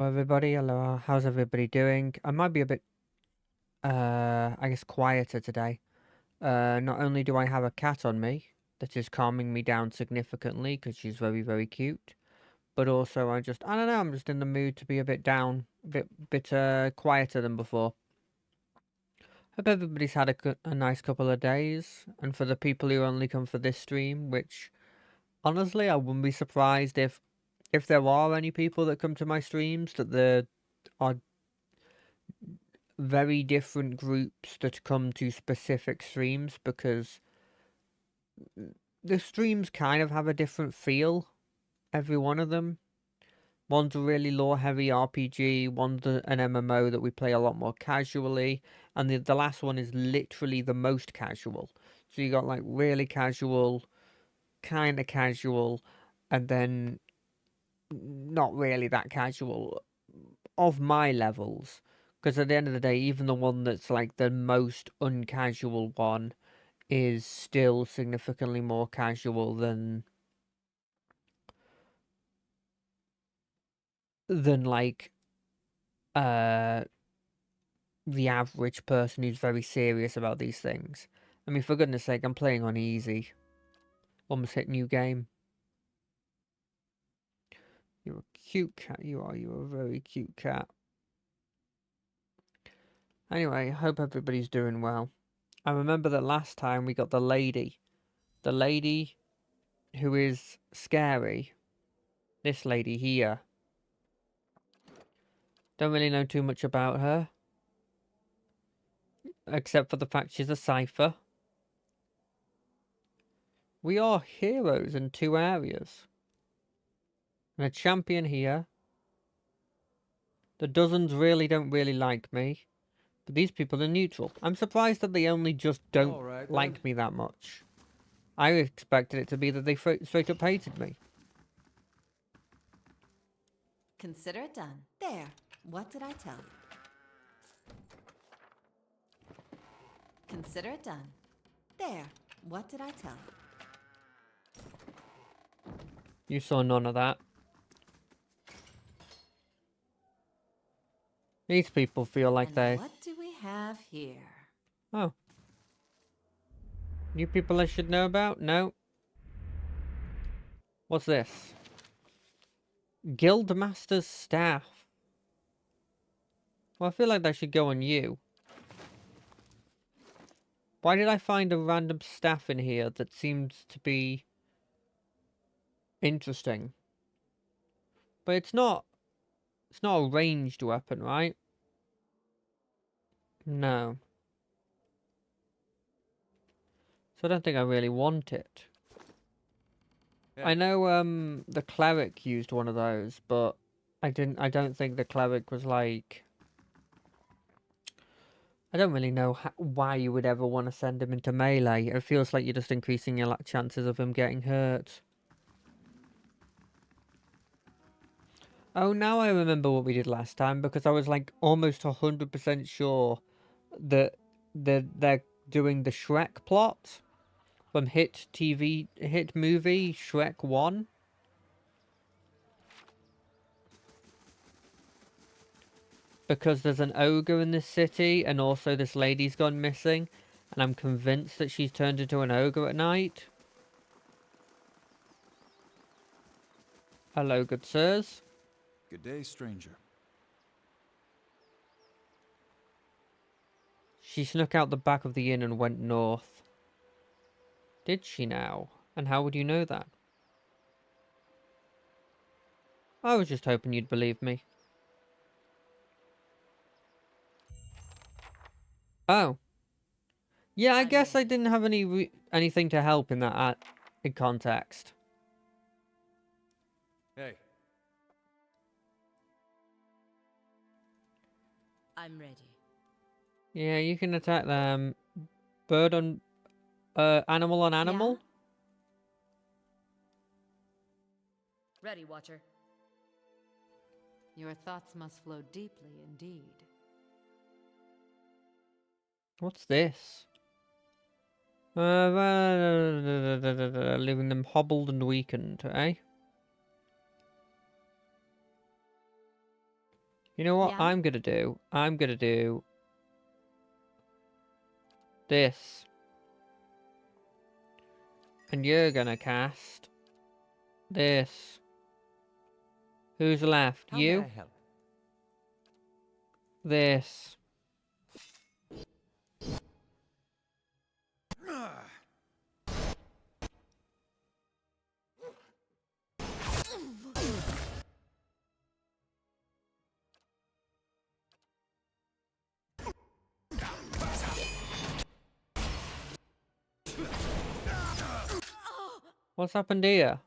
Hello everybody, hello, how's everybody doing? I might be a bit, I guess quieter today. Not only do I have a cat on me that is calming me down significantly because she's very, very cute, but also I don't know, I'm just in the mood to be a bit down, a bit quieter than before. Hope everybody's had a nice couple of days, and for the people who only come for this stream, which honestly I wouldn't be surprised if there are any people that come to my streams that there are very different groups that come to specific streams because the streams kind of have a different feel, every one of them. One's a really lore heavy RPG, one's an MMO that we play a lot more casually, and the last one is literally the most casual. So you got like really casual, kind of casual, and then not really that casual of my levels. Because at the end of the day, even the one that's like the most uncasual one is still significantly more casual than like uh the average person who's very serious about these things. I mean, for goodness sake, I'm playing on easy. Almost hit new game. You're a cute cat, you are. You're a very cute cat. Anyway, I hope everybody's doing well. I remember that last time we got the lady. The lady who is scary. This lady here. Don't really know too much about her. Except for the fact she's a cipher. We are heroes in two areas. And a champion here. The dozens really don't really like me. But these people are neutral. I'm surprised that they only just don't like me that much. I expected it to be that they straight up hated me. Consider it done. There. What did I tell you? Consider it done. There. What did I tell you? You saw none of that. These people feel like And what do we have here? Oh. New people I should know about? No. What's this? Guildmaster's staff. Well, I feel like that should go on you. Why did I find a random staff in here that seems to be interesting? But it's not a ranged weapon, right? No. So I don't think I really want it. Yeah. I know the cleric used one of those, but I don't think the cleric was like, I don't really know why you would ever want to send him into melee. It feels like you're just increasing your chances of him getting hurt. Oh, now I remember what we did last time, because I was like almost 100% sure that they're doing the Shrek plot from hit movie Shrek 1. Because there's an ogre in this city, and also this lady's gone missing, and I'm convinced that she's turned into an ogre at night. Hello, good sirs. Good day, stranger. She snuck out the back of the inn and went north. Did she now? And how would you know that? I was just hoping you'd believe me. Oh. Yeah, I guess I didn't have anything to help in that in context. Hey. I'm ready. Yeah, you can attack them. Bird on... animal on animal? Yeah? Ready, Watcher. Your thoughts must flow deeply indeed. What's this? Leaving them hobbled and weakened, eh? You know what Yeah? I'm gonna do? I'm gonna do this. And you're gonna cast this. Who's left? How may I You? help? This. What's happened here?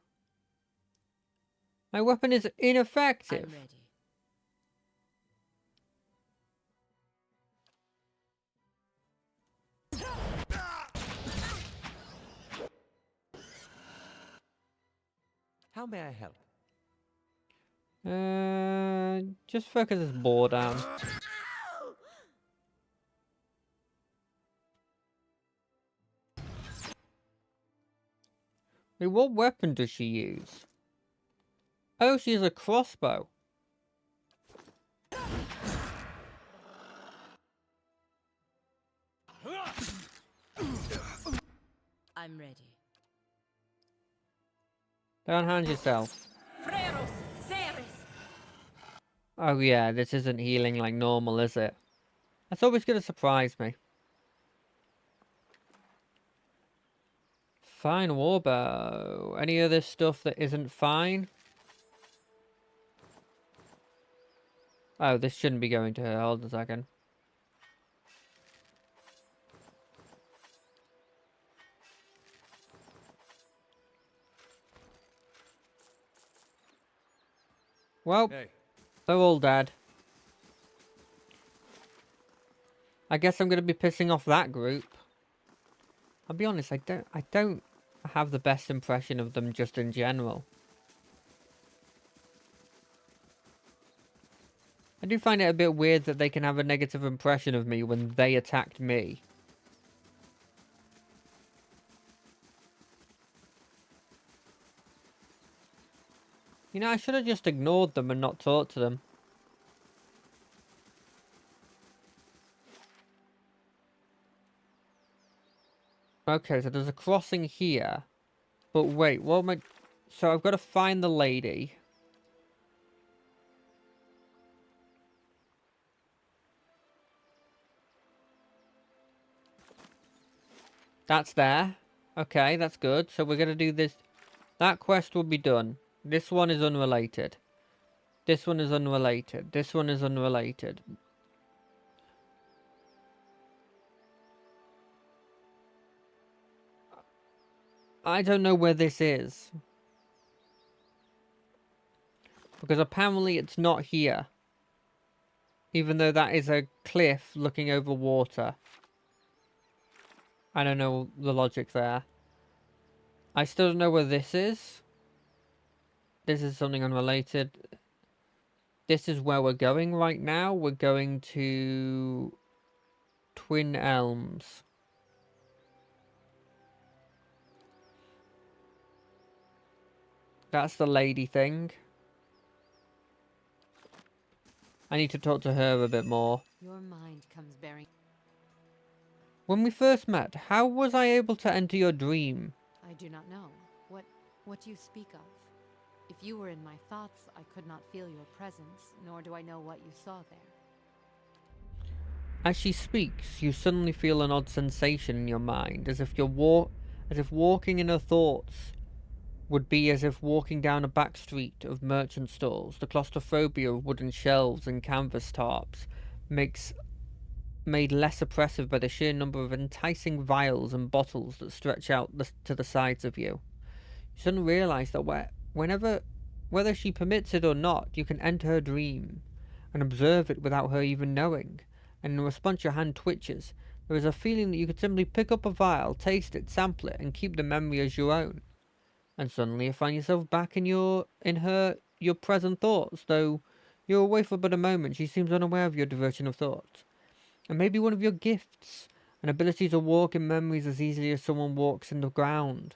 My weapon is I'm ineffective. ready. How may I help? Just focus this ball down. Wait, what weapon does she use? Oh, she has a crossbow. I'm ready. Don't hand yourself. Freros, Ceres! Oh yeah, this isn't healing like normal, is it? That's always gonna surprise me. Fine warbow. Any other stuff that isn't fine? Oh, this shouldn't be going to her. Hold a second. Well, Hey, they're all dead. I guess I'm gonna be pissing off that group. I'll be honest, I don't have the best impression of them just in general. I do find it a bit weird that they can have a negative impression of me when they attacked me. You know, I should have just ignored them and not talked to them. Okay, so there's a crossing here. But wait, what am I... So I've got to find the lady. That's there. Okay, that's good. So we're going to do this. That quest will be done. This one is unrelated. This one is unrelated. This one is unrelated. I don't know where this is. Because apparently it's not here. Even though that is a cliff looking over water. I don't know the logic there. I still don't know where this is. This is something unrelated. This is where we're going right now. We're going to Twin Elms. That's the lady thing. I need to talk to her a bit more. Your mind comes bearing. When we first met, how was I able to enter your dream? I do not know. What do you speak of? If you were in my thoughts, I could not feel your presence, nor do I know what you saw there. As she speaks, you suddenly feel an odd sensation in your mind, as if walking in her thoughts would be as if walking down a back street of merchant stalls. The claustrophobia of wooden shelves and canvas tarps made less oppressive by the sheer number of enticing vials and bottles that stretch out to the sides of you. You suddenly realise that whether she permits it or not, you can enter her dream and observe it without her even knowing. And in response, your hand twitches. There is a feeling that you could simply pick up a vial, taste it, sample it, and keep the memory as your own. And suddenly you find yourself back in your present thoughts, though you're away for but a moment. She seems unaware of your diversion of thought. And maybe one of your gifts, an ability to walk in memories as easily as someone walks in the ground.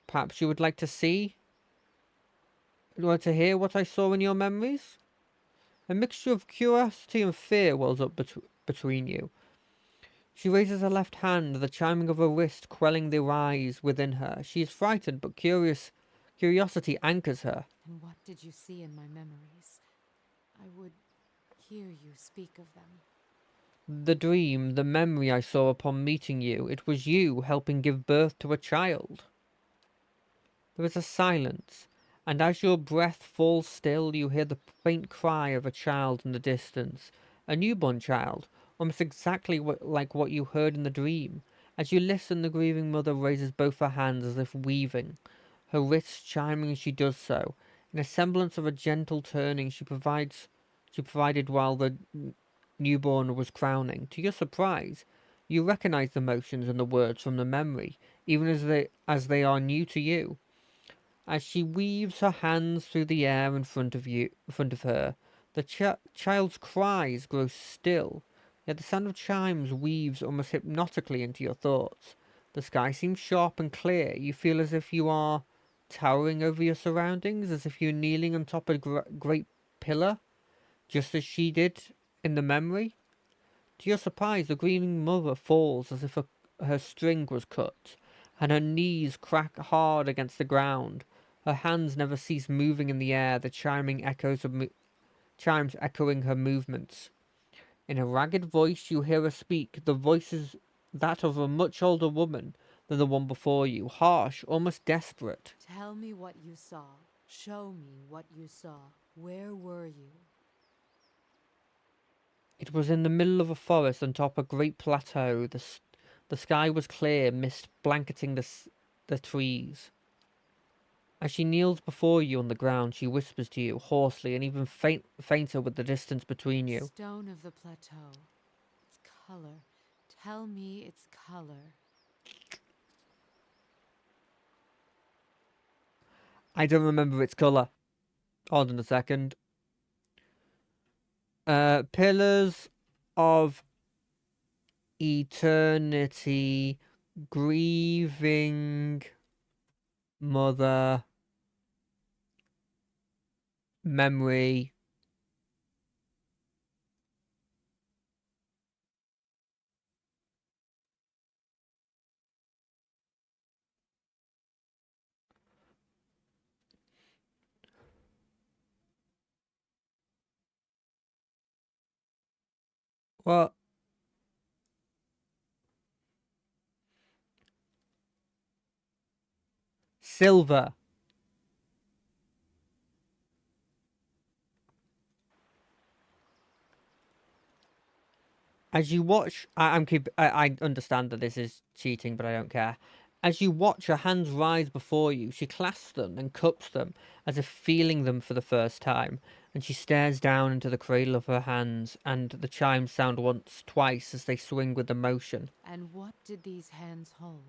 Perhaps you would like to see want to hear what I saw in your memories? A mixture of curiosity and fear wells up between you. She raises her left hand, the chiming of her wrist quelling the rise within her. She is frightened, but curiosity anchors her. And what did you see in my memories? I would hear you speak of them. The dream, the memory I saw upon meeting you, it was you helping give birth to a child. There is a silence, and as your breath falls still, you hear the faint cry of a child in the distance, a newborn child, almost exactly like what you heard in the dream. As you listen, the grieving mother raises both her hands as if weaving, her wrists chiming as she does so. In a semblance of a gentle turning she provided while the newborn was crowning. To your surprise, you recognize the motions and the words from the memory, even as they are new to you. As she weaves her hands through the air in front of her, the child's cries grow still, yet the sound of chimes weaves almost hypnotically into your thoughts. The sky seems sharp and clear. You feel as if you are towering over your surroundings, as if you're kneeling on top of a great pillar, just as she did in the memory. To your surprise, the grieving mother falls as if her string was cut, and her knees crack hard against the ground. Her hands never cease moving in the air, the chimes echoing her movements. In a ragged voice you hear her speak. The voice is that of a much older woman than the one before you, harsh, almost desperate. Tell me what you saw. Show me what you saw. Where were you? It was in the middle of a forest on top of a great plateau. The sky was clear, mist blanketing the trees. As she kneels before you on the ground, she whispers to you, hoarsely and even fainter with the distance between you. Stone of the plateau. Its color. Tell me its color. I don't remember its colour. Hold on a second. Pillars of Eternity, Grieving Mother, Memory. What? Silver. As you watch, I understand that this is cheating, but I don't care. As you watch her hands rise before you, she clasps them and cups them, as if feeling them for the first time, and she stares down into the cradle of her hands, and the chimes sound once, twice, as they swing with the motion. And what did these hands hold?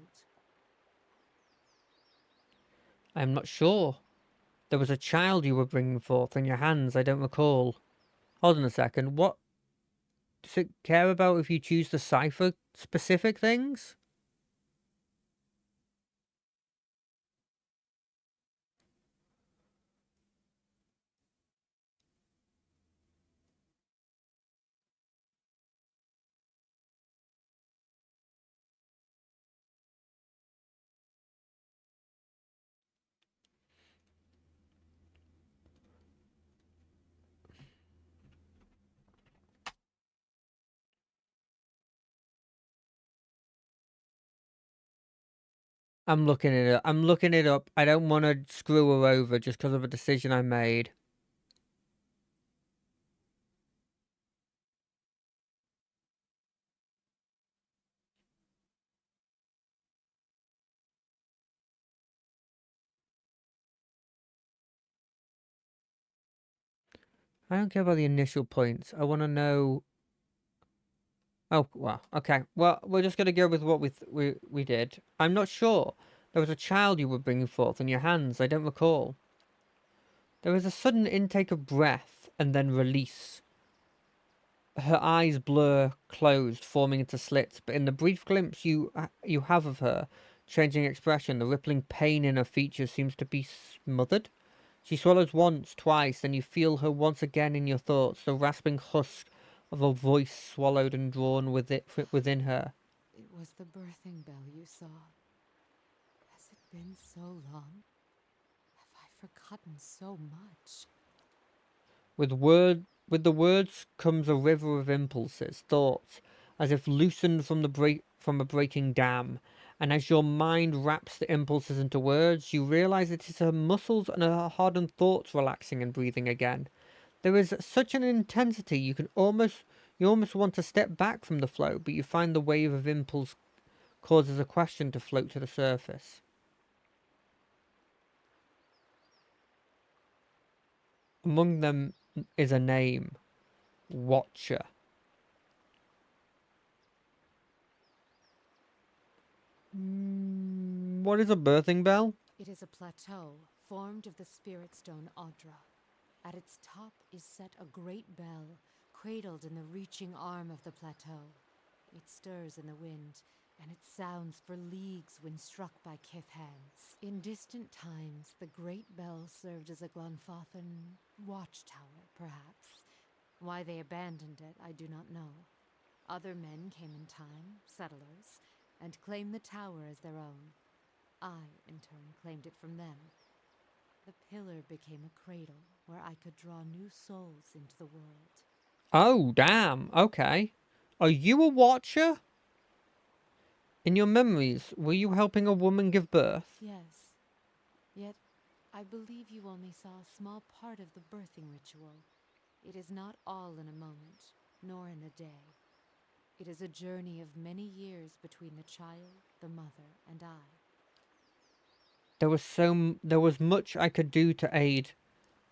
I am not sure. There was a child you were bringing forth in your hands, I don't recall. Hold on a second, what does it care about if you choose to cipher specific things? I'm looking it up. I'm looking it up. I don't want to screw her over just because of a decision I made. I don't care about the initial points. I want to know. Oh, well, okay. Well, we're just gonna go with what we did. I'm not sure. There was a child you were bringing forth in your hands. I don't recall. There was a sudden intake of breath and then release. Her eyes blur closed, forming into slits. But in the brief glimpse you have of her, changing expression, the rippling pain in her features seems to be smothered. She swallows once, twice, then you feel her once again in your thoughts, the rasping husk of a voice swallowed and drawn within her. It was the birthing bell you saw. Has it been so long? Have I forgotten so much? With the words comes a river of impulses, thoughts, as if loosened from a breaking dam. And as your mind wraps the impulses into words, you realize it is her muscles and her hardened thoughts relaxing and breathing again. There is such an intensity you almost want to step back from the flow, but you find the wave of impulse causes a question to float to the surface. Among them is a name, Watcher. What is a birthing bell? It is a plateau formed of the spirit stone Audra. At its top is set a great bell, cradled in the reaching arm of the plateau. It stirs in the wind, and it sounds for leagues when struck by kith hands. In distant times, the great bell served as a Glanfathan watchtower, perhaps. Why they abandoned it, I do not know. Other men came in time, settlers, and claimed the tower as their own. I, in turn, claimed it from them. The pillar became a cradle where I could draw new souls into the world. Oh, damn. Okay. Are you a watcher? In your memories, were you helping a woman give birth? Yes. Yet, I believe you only saw a small part of the birthing ritual. It is not all in a moment, nor in a day. It is a journey of many years between the child, the mother, and I. There was much I could do to aid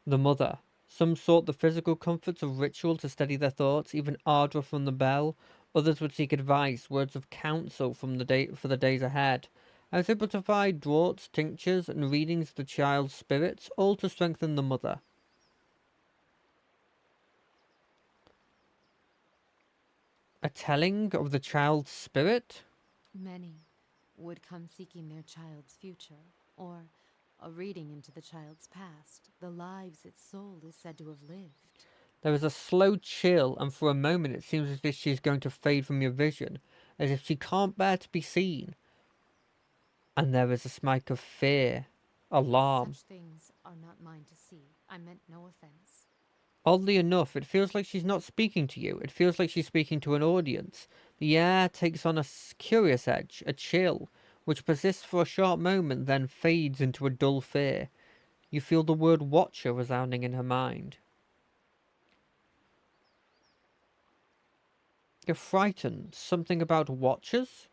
the mother. Some sought the physical comforts of ritual to steady their thoughts, even ardor from the bell. Others would seek advice, words of counsel for the days ahead. I was able to provide draughts, tinctures, and readings of the child's spirits, all to strengthen the mother. A telling of the child's spirit? Many would come seeking their child's future, or a reading into the child's past, the lives its soul is said to have lived. There is a slow chill, and for a moment it seems as if she is going to fade from your vision, as if she can't bear to be seen. And there is a smike of fear, alarm. Such things are not mine to see. I meant no offense. Oddly enough, it feels like she's not speaking to you. It feels like she's speaking to an audience. The air takes on a curious edge, a chill, which persists for a short moment, then fades into a dull fear. You feel the word watcher resounding in her mind. You're frightened. Something about watchers?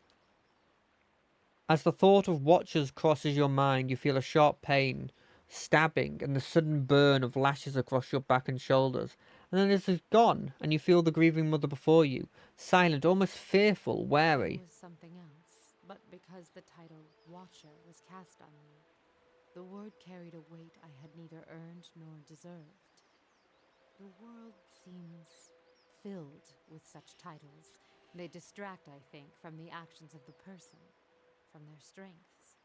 As the thought of watchers crosses your mind, you feel a sharp pain, stabbing, and the sudden burn of lashes across your back and shoulders. And then it is gone, and you feel the grieving mother before you, silent, almost fearful, It wary. was something else, but because the title Watcher was cast on me, the word carried a weight I had neither earned nor deserved. The world seems filled with such titles. They distract, I think, from the actions of the person, from their strengths.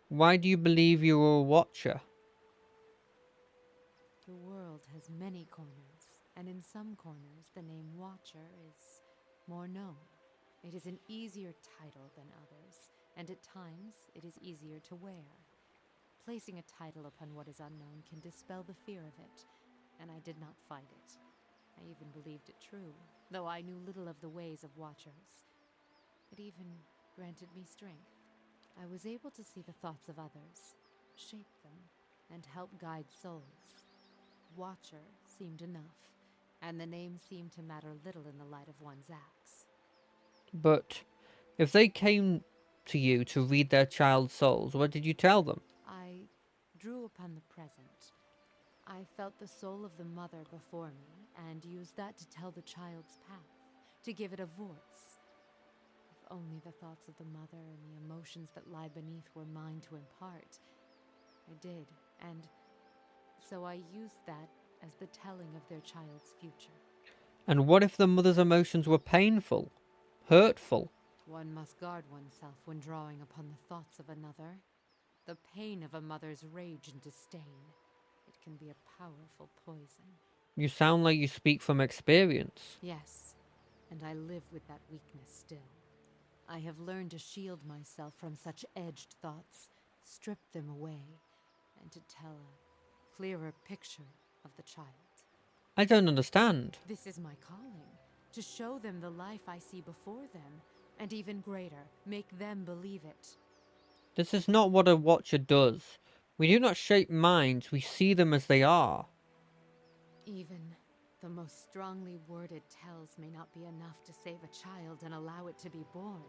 Why do you believe you are a watcher? The world has many corners, and in some corners the name Watcher is more known. It is an easier title than others, and at times it is easier to wear. Placing a title upon what is unknown can dispel the fear of it, and I did not fight it. I even believed it true, though I knew little of the ways of Watchers. It even granted me strength. I was able to see the thoughts of others, shape them, and help guide souls. Watcher seemed enough, and the name seemed to matter little in the light of one's acts. But if they came to you to read their child's souls, what did you tell them? I drew upon the present. I felt the soul of the mother before me, and used that to tell the child's path, to give it a voice. If only the thoughts of the mother and the emotions that lie beneath were mine to impart. I did, and so I used that as the telling of their child's future. And what if the mother's emotions were painful, hurtful? One must guard oneself when drawing upon the thoughts of another. The pain of a mother's rage and disdain. It can be a powerful poison. You sound like you speak from experience. Yes, and I live with that weakness still. I have learned to shield myself from such edged thoughts, strip them away, and to tell a clearer picture of the child. I don't understand. This is my calling, to show them the life I see before them, and even greater, make them believe it. This is not what a watcher does. We do not shape minds, we see them as they are. Even the most strongly worded tells may not be enough to save a child and allow it to be born.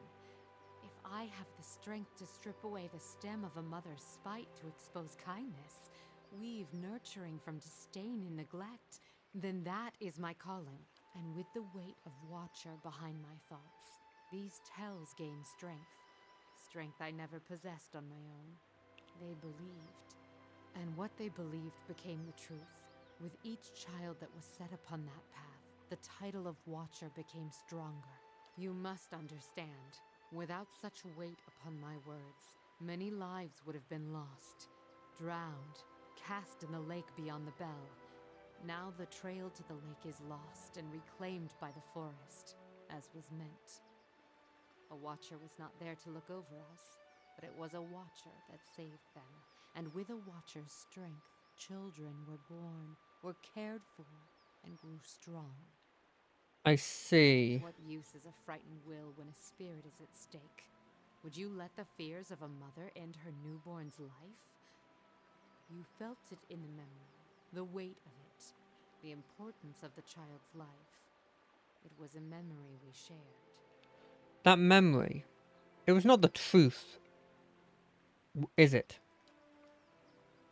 If I have the strength to strip away the stem of a mother's spite to expose kindness, weave nurturing from disdain and neglect, then that is my calling. And with the weight of Watcher behind my thoughts, these tells gain strength. Strength I never possessed on my own. They believed. And what they believed became the truth. With each child that was set upon that path, the title of Watcher became stronger. You must understand, without such weight upon my words, many lives would have been lost, drowned, cast in the lake beyond the bell. Now the trail to the lake is lost and reclaimed by the forest, as was meant. A Watcher was not there to look over us, but it was a Watcher that saved them, and with a Watcher's strength, children were born, were cared for, and grew strong. I see. What use is a frightened will when a spirit is at stake? Would you let the fears of a mother end her newborn's life? You felt it in the memory, the weight of it, the importance of the child's life. It was a memory we shared. That memory, it was not the truth, is it?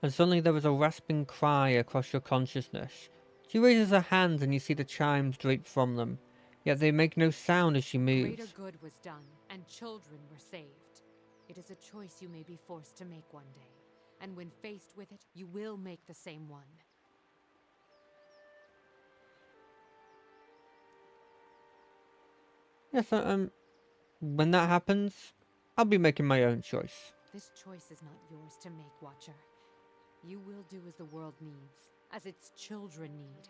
And suddenly there was a rasping cry across your consciousness. She raises her hands and you see the chimes drape from them, yet they make no sound as she moves. Greater good was done, and children were saved. It is a choice you may be forced to make one day, and when faced with it, you will make the same one. Yes, when that happens, I'll be making my own choice. This choice is not yours to make, Watcher. You will do as the world needs, as its children need.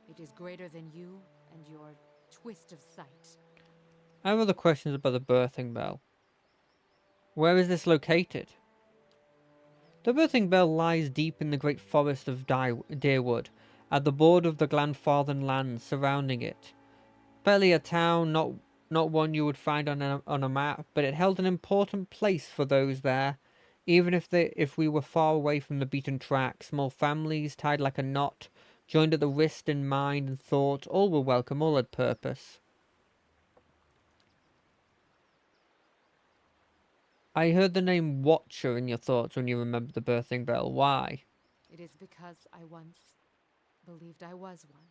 It is greater than you and your twist of sight. I have other questions about the birthing bell. Where is this located? The birthing bell lies deep in the great forest of Deerwood, at the border of the Glanfarthon lands surrounding it. Barely a town, not one you would find on a map, but it held an important place for those there. Even if we were far away from the beaten track, small families tied like a knot, joined at the wrist in mind and thought, all were welcome, all had purpose. I heard the name Watcher in your thoughts when you remembered the birthing bell. Why? It is because I once believed I was one,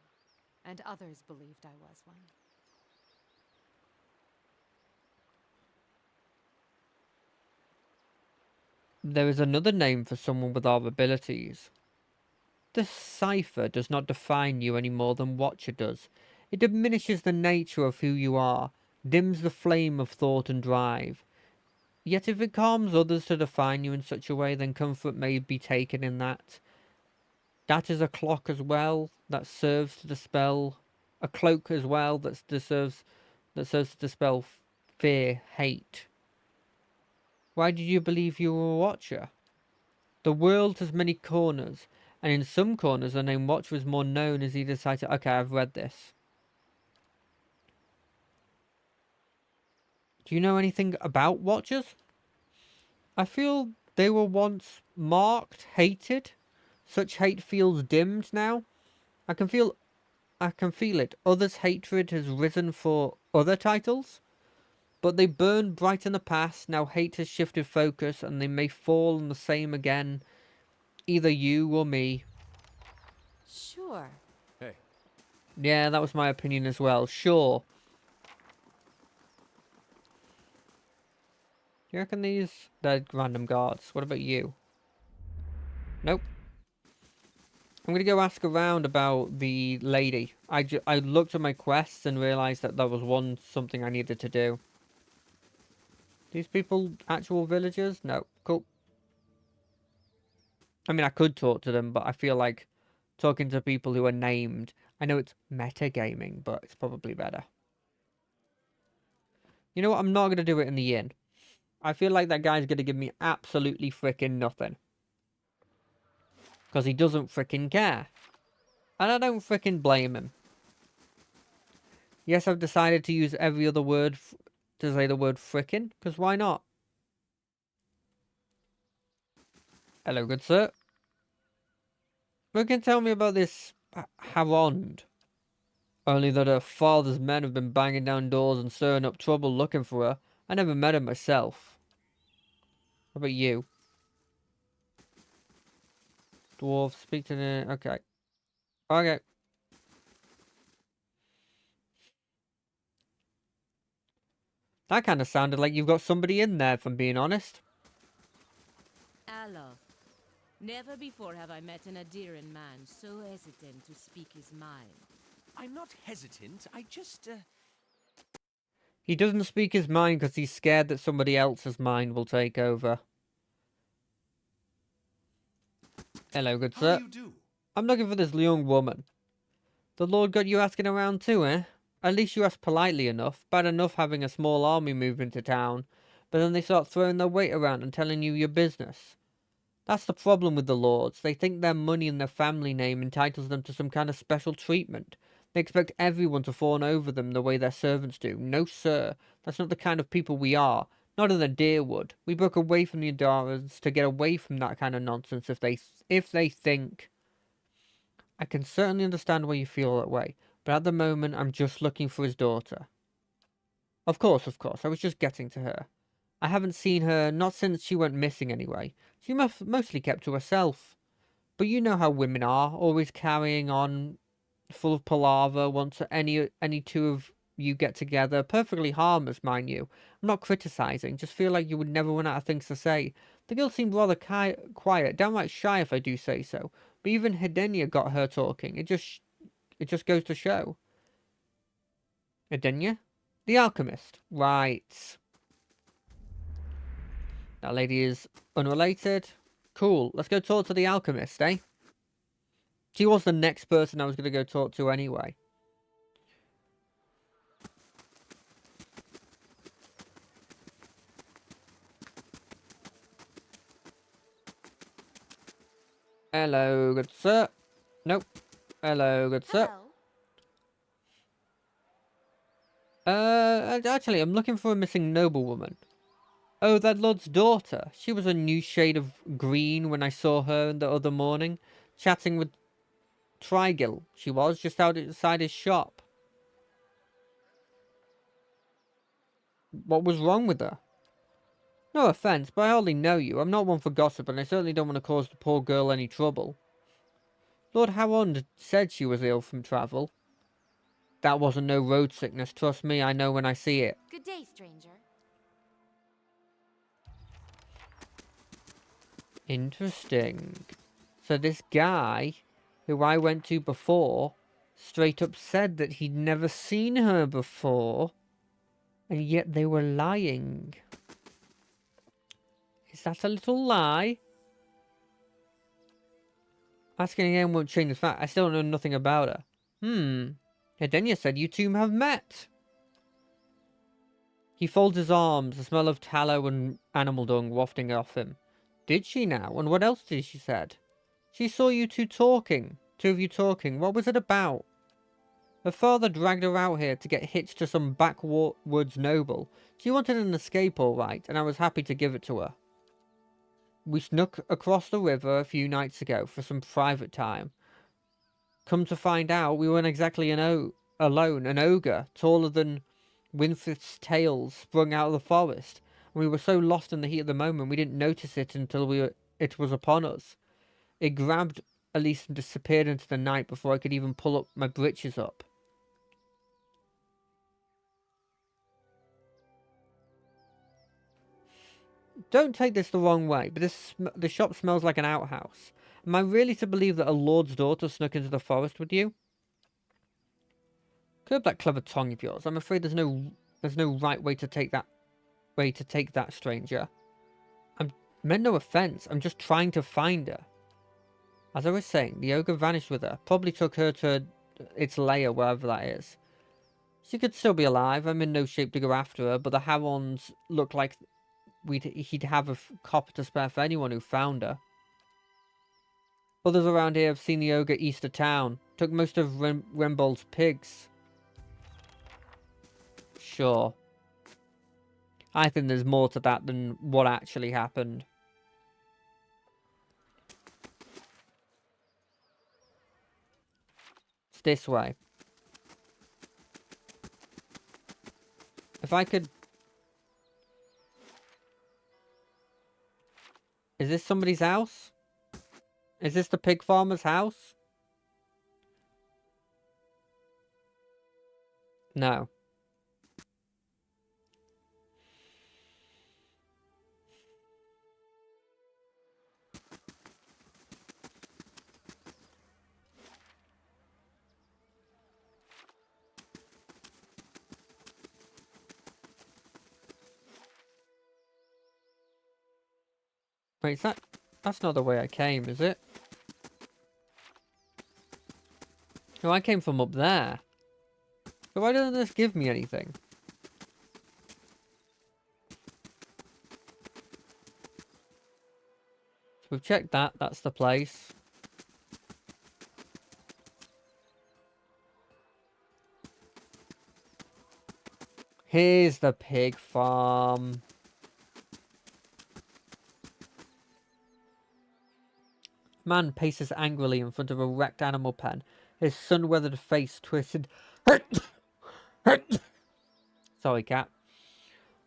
and others believed I was one. There is another name for someone with our abilities. The cipher does not define you any more than Watcher does. It diminishes the nature of who you are, dims the flame of thought and drive. Yet if it calms others to define you in such a way, then comfort may be taken in that. That is a clock as well, that serves to dispel, a cloak as well, that serves to dispel fear, hate. Why did you believe you were a Watcher? The world has many corners, and in some corners the name Watcher is more known as he decided, okay, I've read this. Do you know anything about Watchers? I feel they were once marked, hated. Such hate feels dimmed now. I can feel it. Others' hatred has risen for other titles. But they burned bright in the past, now hate has shifted focus, and they may fall on the same again. Either you or me. Sure. Hey, Yeah, that was my opinion as well. Sure. Do you reckon these... They're random guards. What about you? Nope. I'm gonna go ask around about the lady. I looked at my quests and realised that there was something I needed to do. These people actual villagers? No. Cool. I mean, I could talk to them, but I feel like talking to people who are named. I know it's metagaming, but it's probably better. You know what? I'm not going to do it in the inn. I feel like that guy's going to give me absolutely freaking nothing. Because he doesn't freaking care. And I don't freaking blame him. Yes, I've decided to use every other word to say the word frickin', because why not? Hello, good sir. Who can tell me about this Harond? Only that her father's men have been banging down doors and stirring up trouble looking for her. I never met her myself. How about you? Dwarf, speak to the... Okay. Okay. That kind of sounded like you've got somebody in there, if I'm being honest. Alof. Never before have I met an Adiran man so hesitant to speak his mind. I'm not hesitant, I just, He doesn't speak his mind because he's scared that somebody else's mind will take over. Hello, good How sir. do you do? I'm looking for this young woman. The Lord got you asking around too, eh? At least you asked politely enough. Bad enough having a small army move into town, but then they start throwing their weight around and telling you your business. That's the problem with the Lords. They think their money and their family name entitles them to some kind of special treatment. They expect everyone to fawn over them the way their servants do. No, sir. That's not the kind of people we are. Not in the Deerwood. We broke away from the Adarans to get away from that kind of nonsense if they think... I can certainly understand why you feel that way, but at the moment I'm just looking for his daughter. Of course, I was just getting to her. I haven't seen her, not since she went missing anyway. She mostly kept to herself. But you know how women are, always carrying on, full of palaver, once any two of you get together, perfectly harmless, mind you. I'm not criticising, just feel like you would never run out of things to say. The girl seemed rather quiet, downright shy if I do say so. But even Hedenia got her talking. It just goes to show. Hedenia? The alchemist. Right. That lady is unrelated. Cool. Let's go talk to the alchemist, eh? She was the next person I was going to go talk to anyway. Hello, good sir. Nope. Hello, good sir. Actually, I'm looking for a missing noblewoman. Oh, that lord's daughter. She was a new shade of green when I saw her the other morning, chatting with Trigil. She was just outside his shop. What was wrong with her? No offence, but I hardly know you. I'm not one for gossip, and I certainly don't want to cause the poor girl any trouble. Lord Harond said she was ill from travel. That wasn't no road sickness. Trust me, I know when I see it. Good day, stranger. Interesting. So this guy, who I went to before, straight up said that he'd never seen her before, and yet they were lying. Is that a little lie? Asking again won't change the fact I still know nothing about her. Hedenia said you two have met. He folds his arms, the smell of tallow and animal dung wafting off him. Did she now? And what else did she said? She saw you two talking. Two of you talking. What was it about? Her father dragged her out here to get hitched to some backwoods noble. She wanted an escape all right, and I was happy to give it to her. We snuck across the river a few nights ago for some private time. Come to find out, we weren't exactly alone. An ogre, taller than Winfrith's tails, sprung out of the forest. And we were so lost in the heat of the moment, we didn't notice it until it was upon us. It grabbed Elise and disappeared into the night before I could even pull up my breeches up. Don't take this the wrong way, but the shop smells like an outhouse. Am I really to believe that a lord's daughter snuck into the forest with you? Curb that clever tongue of yours. I'm afraid there's no right way to take that, stranger. I'm meant no offense. I'm just trying to find her. As I was saying, the ogre vanished with her. Probably took her to its lair, wherever that is. She could still be alive. I'm in no shape to go after her, but the Harons look like he'd have a copper to spare for anyone who found her. Others around here have seen the ogre east of town. Took most of Rembold's pigs. Sure. I think there's more to that than what actually happened. It's this way. If I could... Is this somebody's house? Is this the pig farmer's house? No. Wait, is that... That's not the way I came, is it? No, I came from up there. But why doesn't this give me anything? So we've checked that. That's the place. Here's the pig farm. Man paces angrily in front of a wrecked animal pen, his sun-weathered face twisted... Sorry, cat.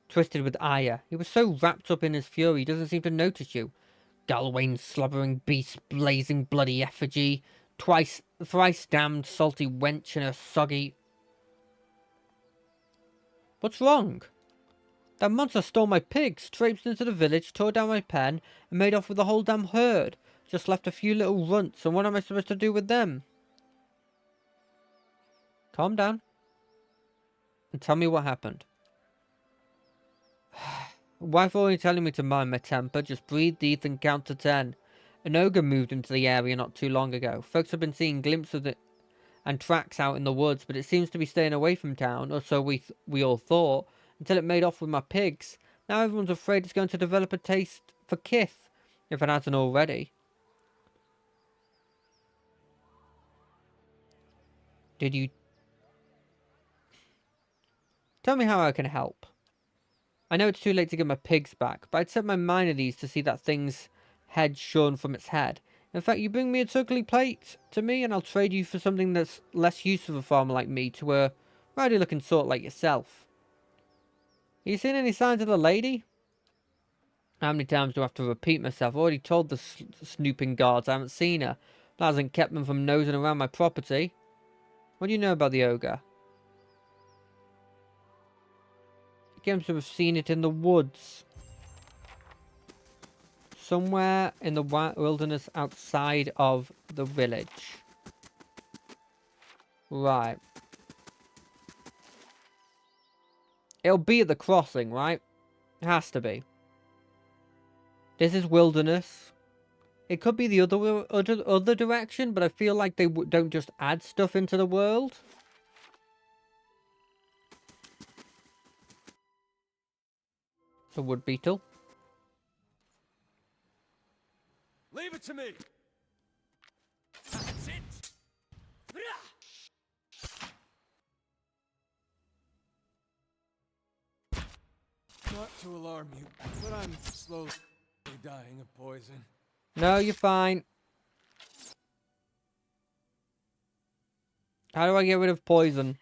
Twisted with ire. He was so wrapped up in his fury, he doesn't seem to notice you. Galwain slobbering beast, blazing bloody effigy, thrice damned salty wench and a soggy... What's wrong? That monster stole my pigs, traipsed into the village, tore down my pen, and made off with the whole damn herd. Just left a few little runts, and what am I supposed to do with them? Calm down. And tell me what happened. Wife already telling me to mind my temper, just breathe deep and count to 10. An ogre moved into the area not too long ago. Folks have been seeing glimpses of it and tracks out in the woods, but it seems to be staying away from town, or so we all thought, until it made off with my pigs. Now everyone's afraid it's going to develop a taste for kith, if it hasn't already. Did you... Tell me how I can help. I know it's too late to get my pigs back, but I'd set my mind at ease to see that thing's head shorn from its head. In fact, you bring me a circly plate to me, and I'll trade you for something that's less use of a farmer like me to a rowdy-looking sort like yourself. You seen any signs of the lady? How many times do I have to repeat myself? I've already told the snooping guards I haven't seen her. That hasn't kept them from nosing around my property. What do you know about the ogre? He claims to have seen it in the woods. Somewhere in the wilderness outside of the village. Right. It'll be at the crossing, right? It has to be. This is wilderness. It could be the other direction, but I feel like they don't just add stuff into the world. It's a wood beetle. Leave it to me. That's it. Not to alarm you, but I'm slowly dying of poison. No, you're fine. How do I get rid of poison?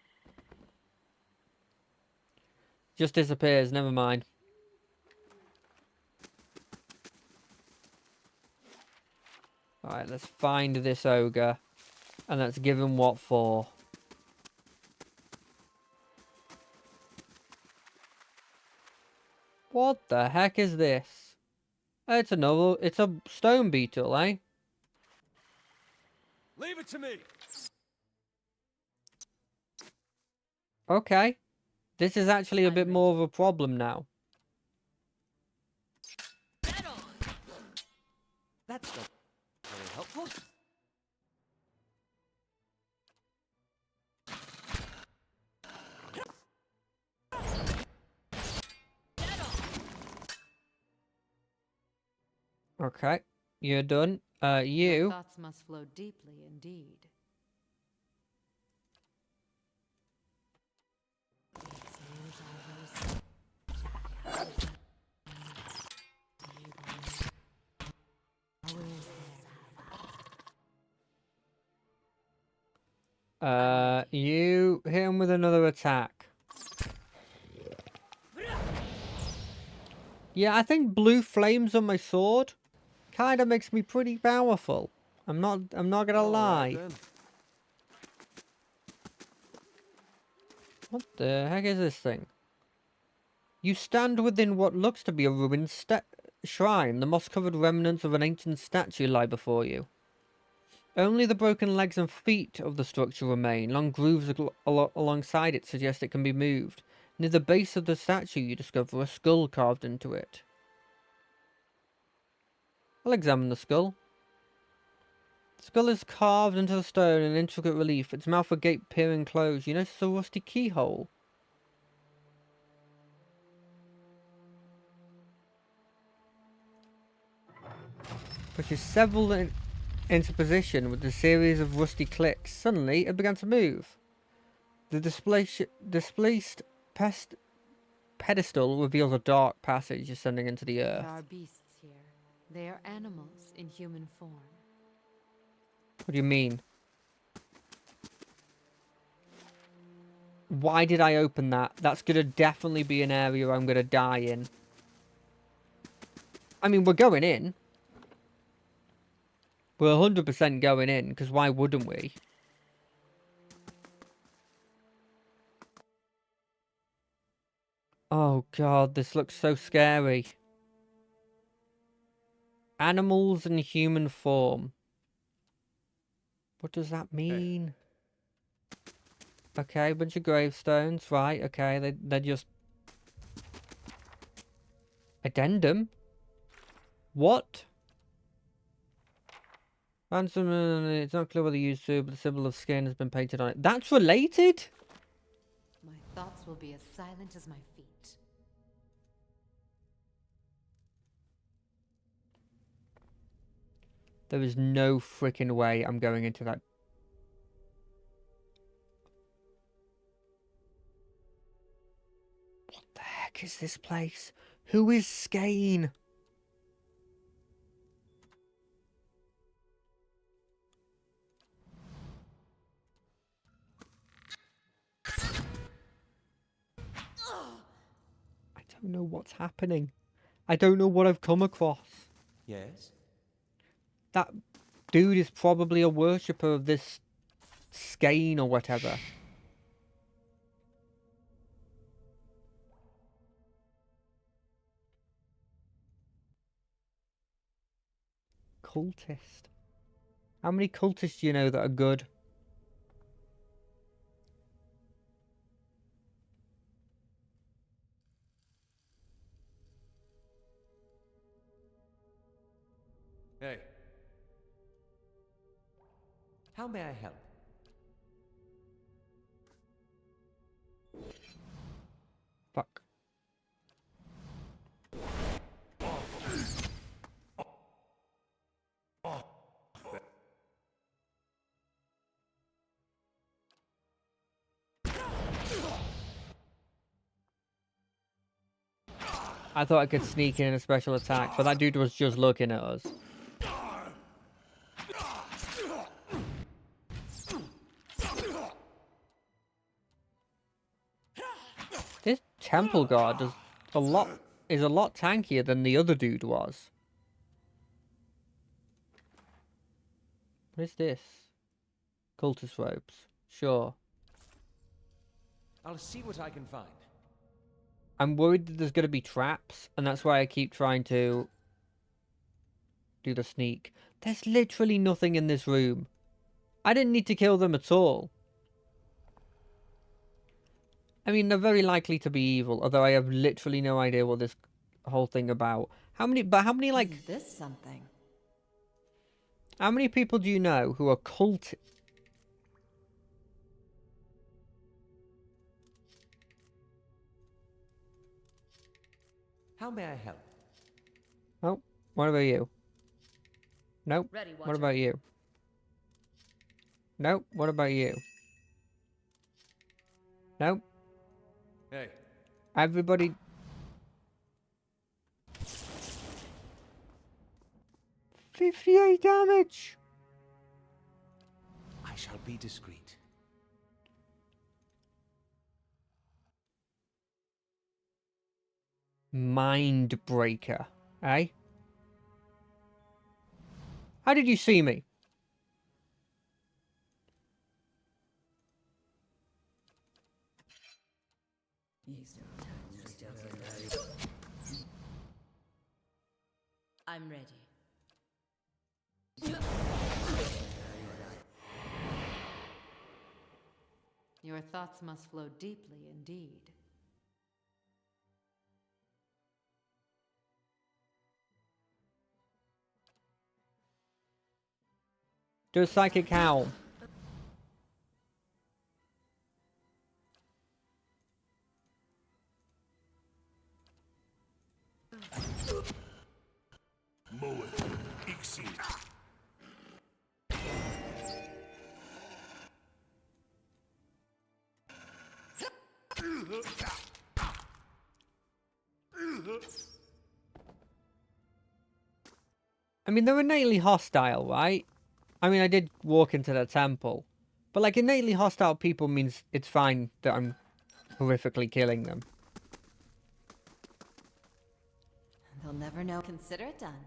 Just disappears, never mind. Alright, let's find this ogre. And let's give him what for. What the heck is this? It's a stone beetle, eh? Leave it to me. Okay. This is actually a bit more of a problem now. That's not very helpful. Okay, you're done. Your You. thoughts must flow deeply indeed. You hit him with another attack. Yeah, I think blue flames on my sword kind of makes me pretty powerful. I'm not gonna All right, lie. then. What the heck is this thing? You stand within what looks to be a ruined shrine. The moss-covered remnants of an ancient statue lie before you. Only the broken legs and feet of the structure remain. Long grooves alongside it suggest it can be moved. Near the base of the statue, you discover a skull carved into it. I'll examine the skull. The skull is carved into the stone in intricate relief, its mouth agape peering closed. You notice a rusty keyhole. Pushes several into position with a series of rusty clicks. Suddenly, it began to move. The displaced pedestal reveals a dark passage ascending into the There earth. are beasts here. They are animals in human form. What do you mean? Why did I open that? That's going to definitely be an area I'm going to die in. I mean, we're going in. We're 100% going in, because why wouldn't we? Oh god, this looks so scary. Animals in human form. What does that mean? Okay, bunch of gravestones, right, okay, they're just... Addendum? What? Ransom, it's not clear whether used to, but the symbol of skin has been painted on it. That's related? My thoughts will be as silent as my feet. There is no freaking way I'm going into that. What the heck is this place? Who is Skane? I don't know what's happening. I don't know what I've come across. Yes? That dude is probably a worshipper of this Skane or whatever. Cultist. How many cultists do you know that are good? Hey. How may I help? Fuck. I thought I could sneak in a special attack, but that dude was just looking at us. This temple guard is a lot tankier than the other dude was. What is this? Cultist robes. Sure. I'll see what I can find. I'm worried that there's going to be traps, and that's why I keep trying to do the sneak. There's literally nothing in this room. I didn't need to kill them at all. I mean, they're very likely to be evil, although I have literally no idea what this whole thing about. How many like... Isn't this something? How many people do you know who are cult... How may I help? Oh, what about you? Nope. Ready, What Watcher. about you? Nope. What about you? Nope. Hey, Everybody. 58 damage! I shall be discreet. Mind breaker, eh? How did you see me? I'm ready. Your thoughts must flow deeply indeed. Do a psychic howl. I mean, they're innately hostile, right? I mean, I did walk into the temple. But, like, innately hostile people means it's fine that I'm horrifically killing them. They'll never know. Consider it done.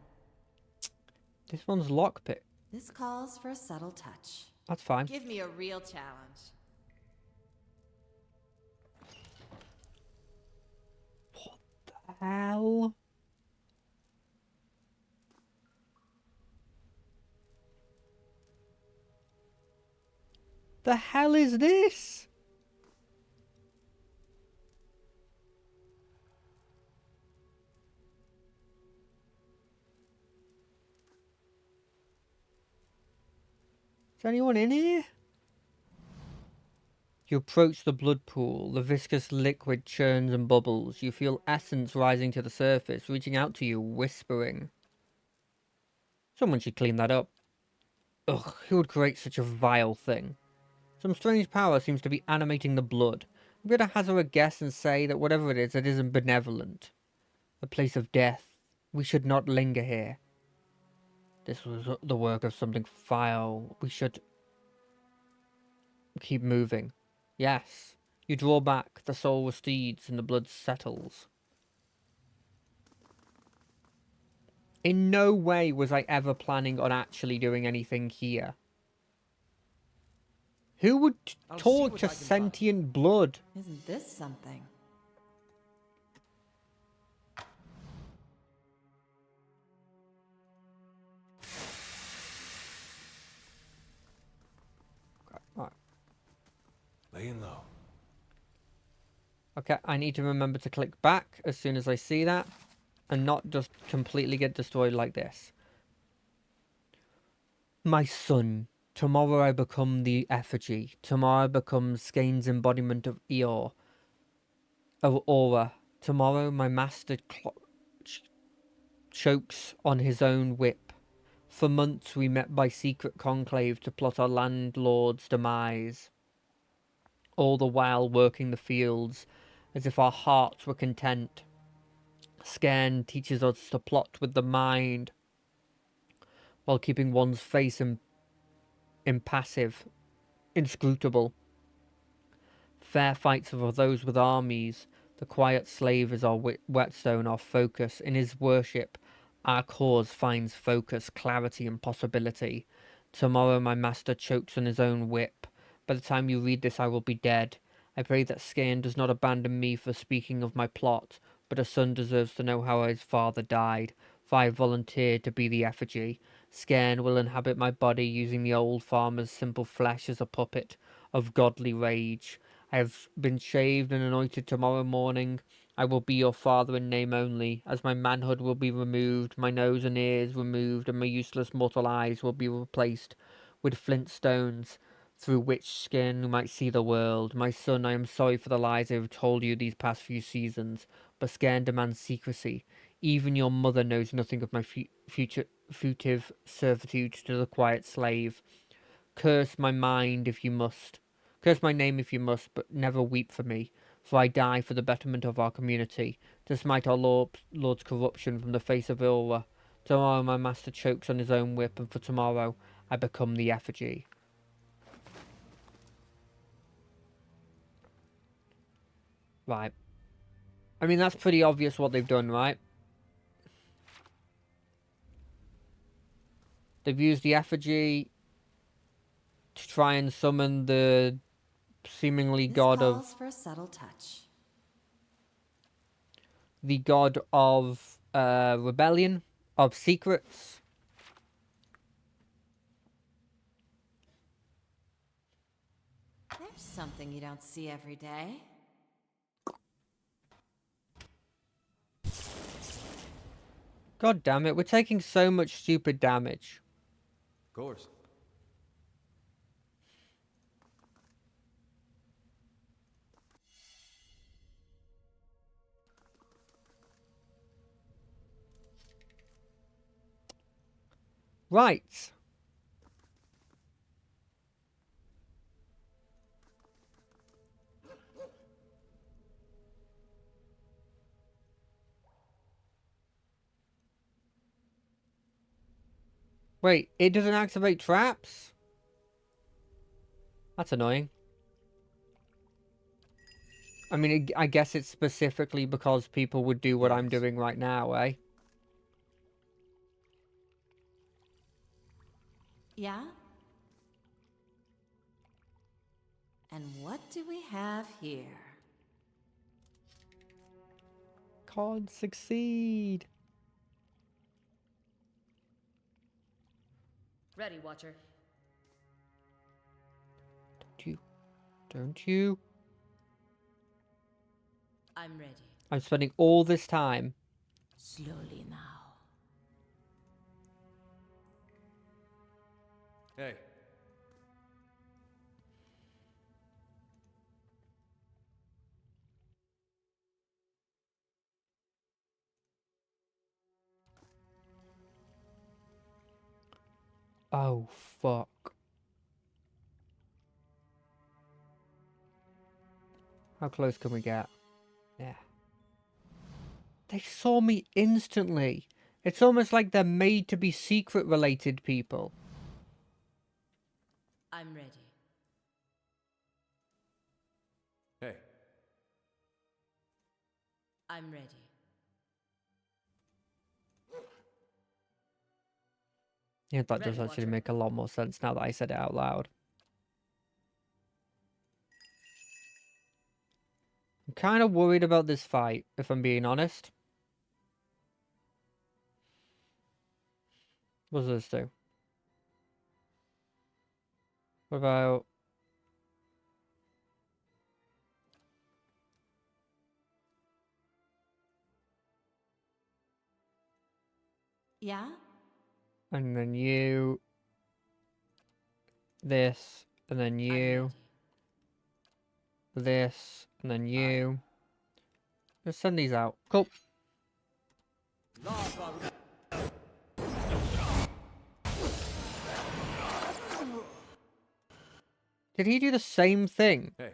This one's lockpick. This calls for a subtle touch. That's fine. Give me a real challenge. Hell? The hell is this? Is anyone in here? You approach the blood pool. The viscous liquid churns and bubbles. You feel essence rising to the surface, reaching out to you, whispering. Someone should clean that up. Ugh, who would create such a vile thing? Some strange power seems to be animating the blood. I'm going to hazard a guess and say that whatever it isn't benevolent. A place of death. We should not linger here. This was the work of something foul. We should keep moving. Yes. You draw back, the soul recedes, and the blood settles. In no way was I ever planning on actually doing anything here. Who would I'll see torture what I can find. sentient blood? Isn't this something? Right. Laying low. Okay, I need to remember to click back as soon as I see that, and not just completely get destroyed like this. My son, tomorrow I become the effigy. Tomorrow I become Skane's embodiment of Eor, of Aura. Tomorrow my master chokes on his own whip. For months we met by secret conclave to plot our landlord's demise. All the while working the fields, as if our hearts were content. Skane teaches us to plot with the mind, while keeping one's face impassive, inscrutable. Fair fights are for those with armies. The quiet slave is our whetstone, our focus. In his worship, our cause finds focus, clarity, and possibility. Tomorrow my master chokes on his own whip. By the time you read this, I will be dead. I pray that Skane does not abandon me for speaking of my plot, but a son deserves to know how his father died, for I volunteered to be the effigy. Skane will inhabit my body using the old farmer's simple flesh as a puppet of godly rage. I have been shaved and anointed tomorrow morning. I will be your father in name only, as my manhood will be removed, my nose and ears removed, and my useless mortal eyes will be replaced with flint stones, through which skin might see the world. My son, I am sorry for the lies I have told you these past few seasons, but Skane demands secrecy. Even your mother knows nothing of my future fugitive servitude to the quiet slave. Curse my mind if you must. Curse my name if you must, but never weep for me, for I die for the betterment of our community, to smite our Lord's corruption from the face of Ilra. Tomorrow my master chokes on his own whip, and for tomorrow I become the effigy. Right. I mean, that's pretty obvious what they've done, right? They've used the effigy to try and summon the seemingly This god of... calls for a subtle touch. the god of rebellion, of secrets. There's something you don't see every day. God damn it, we're taking so much stupid damage. Of course. Right. Wait, it doesn't activate traps? That's annoying. I mean, I guess it's specifically because people would do what I'm Yes. doing right now, eh? Yeah? And what do we have here? Can't succeed. Ready, Watcher. Don't you? I'm ready. I'm spending all this time. Slowly now. Hey. Oh, fuck. How close can we get? Yeah. They saw me instantly. It's almost like they're made to be secret-related people. I'm ready. Hey. I'm ready. Yeah, that does Ready, actually Watcher. make a lot more sense now that I said it out loud. I'm kind of worried about this fight, if I'm being honest. What does this do? What about... Yeah? and then you... this, and then I'm you... ready. this, and then you... Let's send these out. Cool. Did he do the same thing? Hey.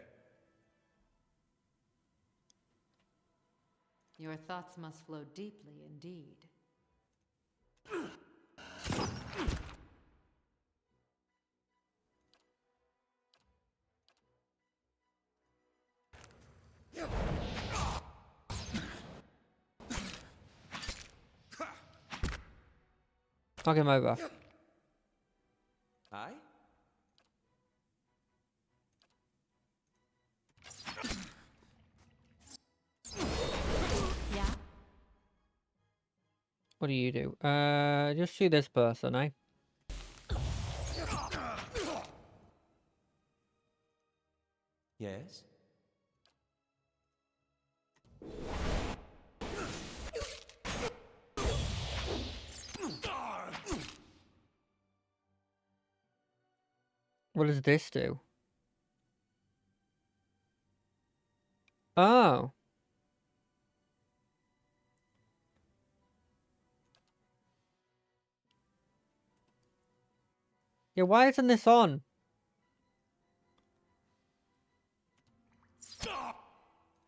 Your thoughts must flow deeply indeed. Knock him over. Aye? Yeah? What do you do? Just shoot this person, eh? Yes? What does this do? Oh. Yeah, why isn't this on?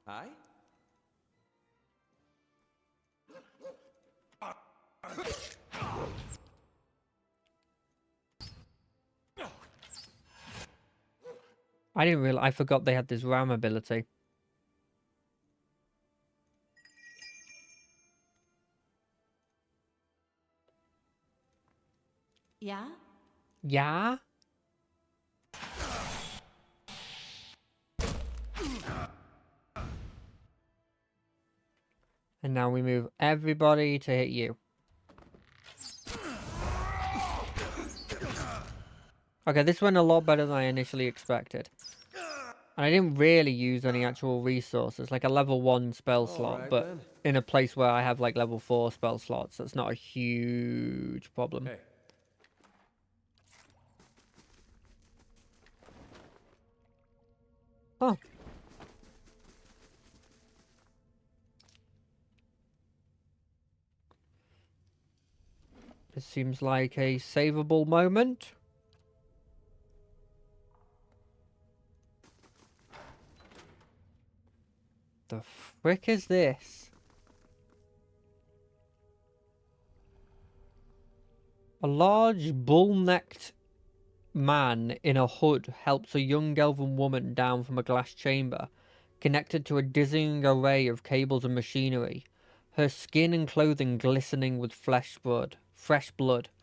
Aye? I didn't realize. I forgot they had this ram ability. Yeah? Yeah? And now we move everybody to hit you. Okay, this went a lot better than I initially expected. And I didn't really use any actual resources, like a level 1 spell slot, Alright, but then. in a place where I have like level 4 spell slots, that's not a huge problem. Hey. Oh. This seems like a savable moment. The frick is this? A large bull-necked man in a hood helps a young elven woman down from a glass chamber, connected to a dizzying array of cables and machinery, her skin and clothing glistening with fresh blood.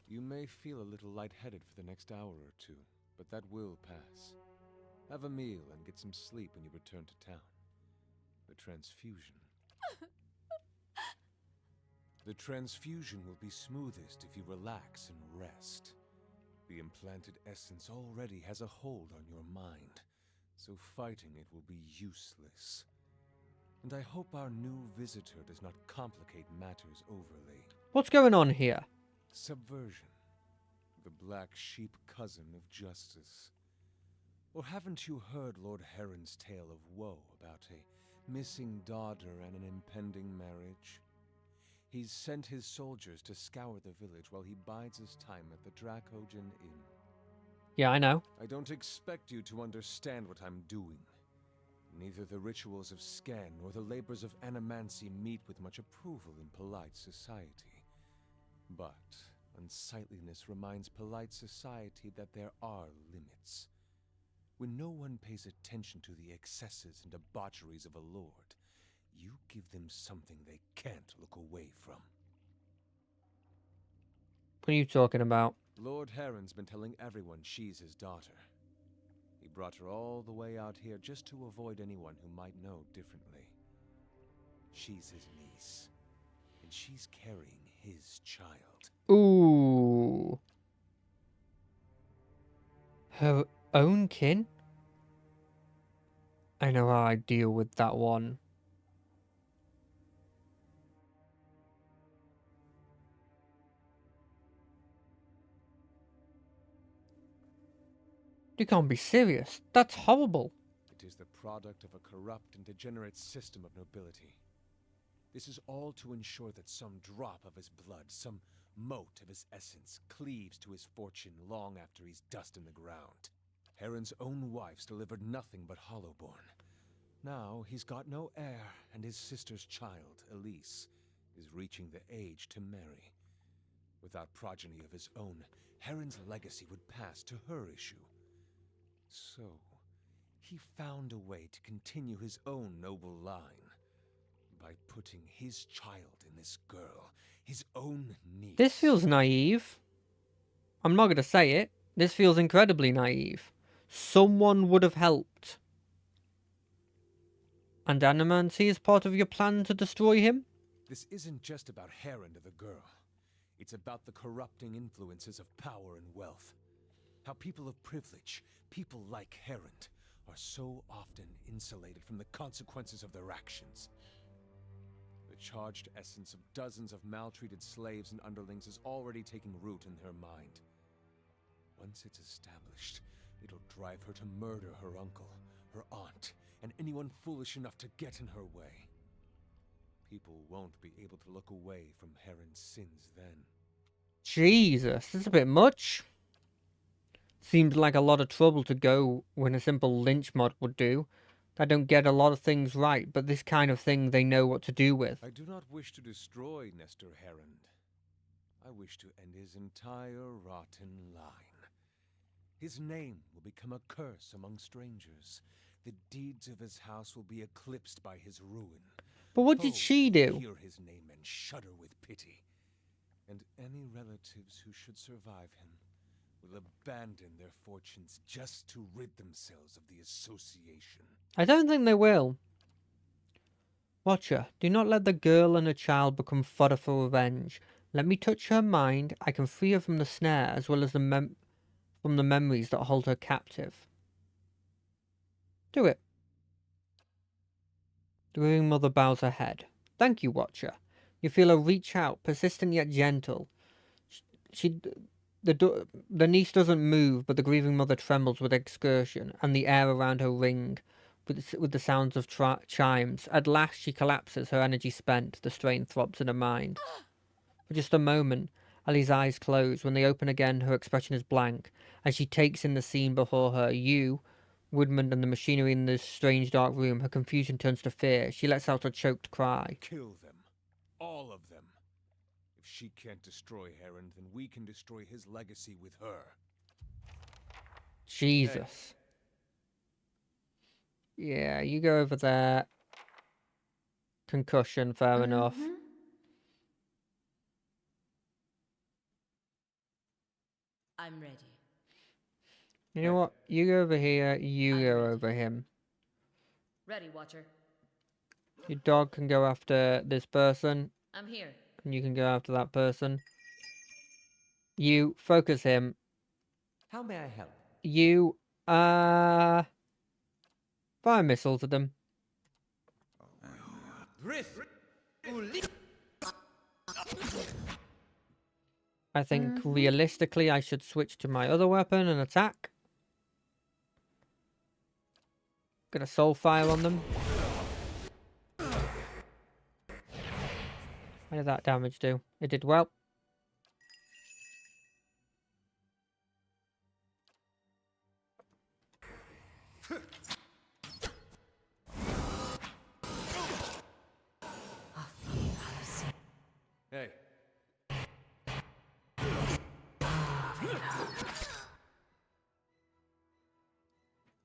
You may feel a little lightheaded for the next hour or two, but that will pass. Have a meal and get some sleep when you return to town. The transfusion. The transfusion will be smoothest if you relax and rest. The implanted essence already has a hold on your mind, so fighting it will be useless. And I hope our new visitor does not complicate matters overly. What's going on here? Subversion. The black sheep cousin of justice. Or haven't you heard Lord Heron's tale of woe about a missing daughter and an impending marriage? He's sent his soldiers to scour the village while he bides his time at the Dracogen Inn. Yeah, I know. I don't expect you to understand what I'm doing. Neither the rituals of Scan nor the labors of Animancy meet with much approval in polite society. But unsightliness reminds polite society that there are limits. When no one pays attention to the excesses and debaucheries of a lord, you give them something they can't look away from. What are you talking about? Lord Heron's been telling everyone she's his daughter. He brought her all the way out here just to avoid anyone who might know differently. She's his niece, and she's carrying his child. Ooh. Her own kin? I know how I deal with that one. You can't be serious. That's horrible. It is the product of a corrupt and degenerate system of nobility. This is all to ensure that some drop of his blood, some mote of his essence, cleaves to his fortune long after he's dust in the ground. Heron's own wife's delivered nothing but Hollowborn. Now he's got no heir, and his sister's child, Elise, is reaching the age to marry. Without progeny of his own, Heron's legacy would pass to her issue. So, he found a way to continue his own noble line by putting his child in this girl, his own niece. This feels naive. I'm not going to say it. This feels incredibly naive. Someone would have helped. And Animancy is part of your plan to destroy him? This isn't just about Heron and the girl. It's about the corrupting influences of power and wealth. How people of privilege, people like Heron, are so often insulated from the consequences of their actions. The charged essence of dozens of maltreated slaves and underlings is already taking root in her mind. Once it's established, it'll drive her to murder her uncle, her aunt, and anyone foolish enough to get in her way. People won't be able to look away from Heron's sins then. Jesus, this is a bit much. seems like a lot of trouble to go when a simple lynch mod would do. I don't get a lot of things right, but this kind of thing they know what to do with. I do not wish to destroy Nestor Herond. I wish to end his entire rotten line. His name will become a curse among strangers. The deeds of his house will be eclipsed by his ruin. But what did Foes she will do? hear his name and shudder with pity. And any relatives who should survive him will abandon their fortunes just to rid themselves of the association. I don't think they will. Watcher, do not let the girl and her child become fodder for revenge. Let me touch her mind. I can free her from the snare as well as from the memories that hold her captive. Do it. The grieving mother bows her head. Thank you, Watcher. You feel her reach out, persistent yet gentle. The niece doesn't move, but the grieving mother trembles with exertion, and the air around her ring with the sounds of chimes. At last she collapses, her energy spent, the strain throbs in her mind. For just a moment, Ellie's eyes close. When they open again, her expression is blank. As she takes in the scene before her, Woodman, and the machinery in this strange dark room, her confusion turns to fear. She lets out a choked cry. Kill them. All of them. If she can't destroy Herond, then we can destroy his legacy with her. Jesus. Yeah, you go over there. Concussion, fair enough. I'm ready. You know what? You go over here, you go over him. Ready, Watcher. Your dog can go after this person, I'm here. and you can go after that person. You focus him. How may I help? You, fire missiles at them. I think realistically I should switch to my other weapon and attack. Gonna soul fire on them. How did that damage do? It did well. Hey.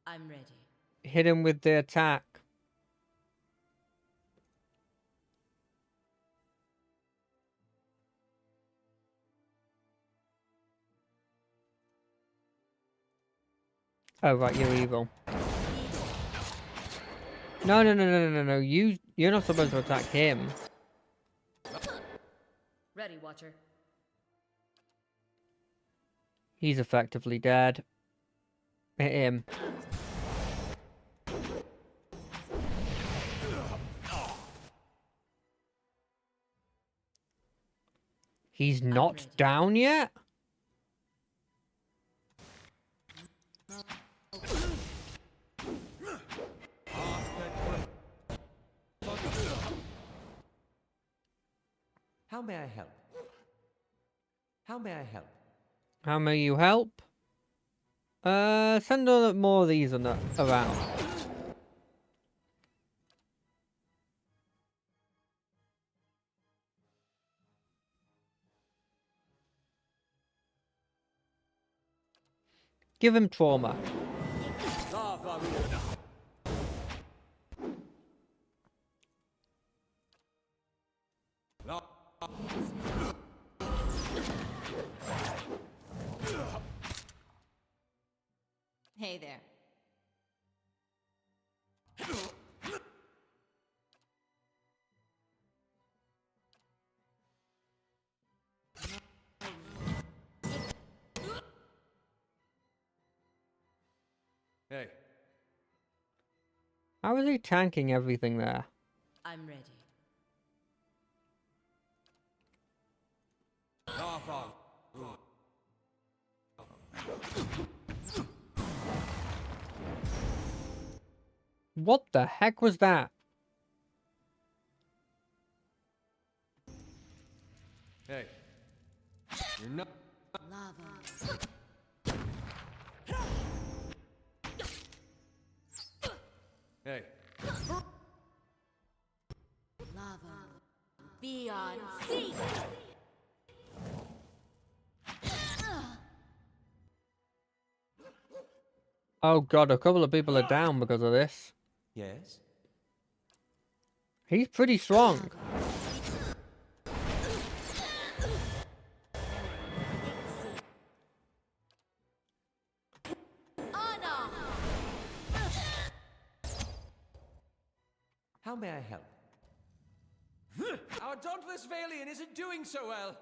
I'm ready. Hit him with the attack. Oh right, you're evil. No. You're not supposed to attack him. Ready, Watcher. He's effectively dead. Hit him. He's not ready. down yet? How may I help? How may I help? How may you help? Send on more of these around. Give him trauma. Hey there. Hey. How is he tanking everything there? I'm ready. What the heck was that? Hey. You're not. Lava. Hey. Lava. Beyond sea. Oh god, a couple of people are down because of this. Yes? He's pretty strong. How may I help? Our dauntless Valian isn't doing so well!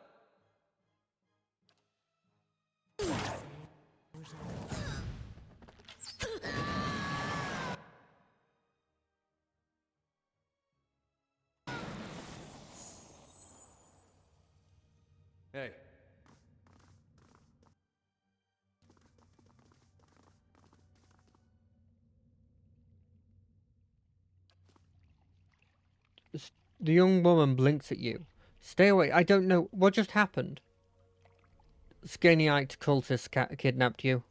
Hey. The young woman blinks at you. Stay away. I don't know. What just happened? Skinny-eyed cultist kidnapped you.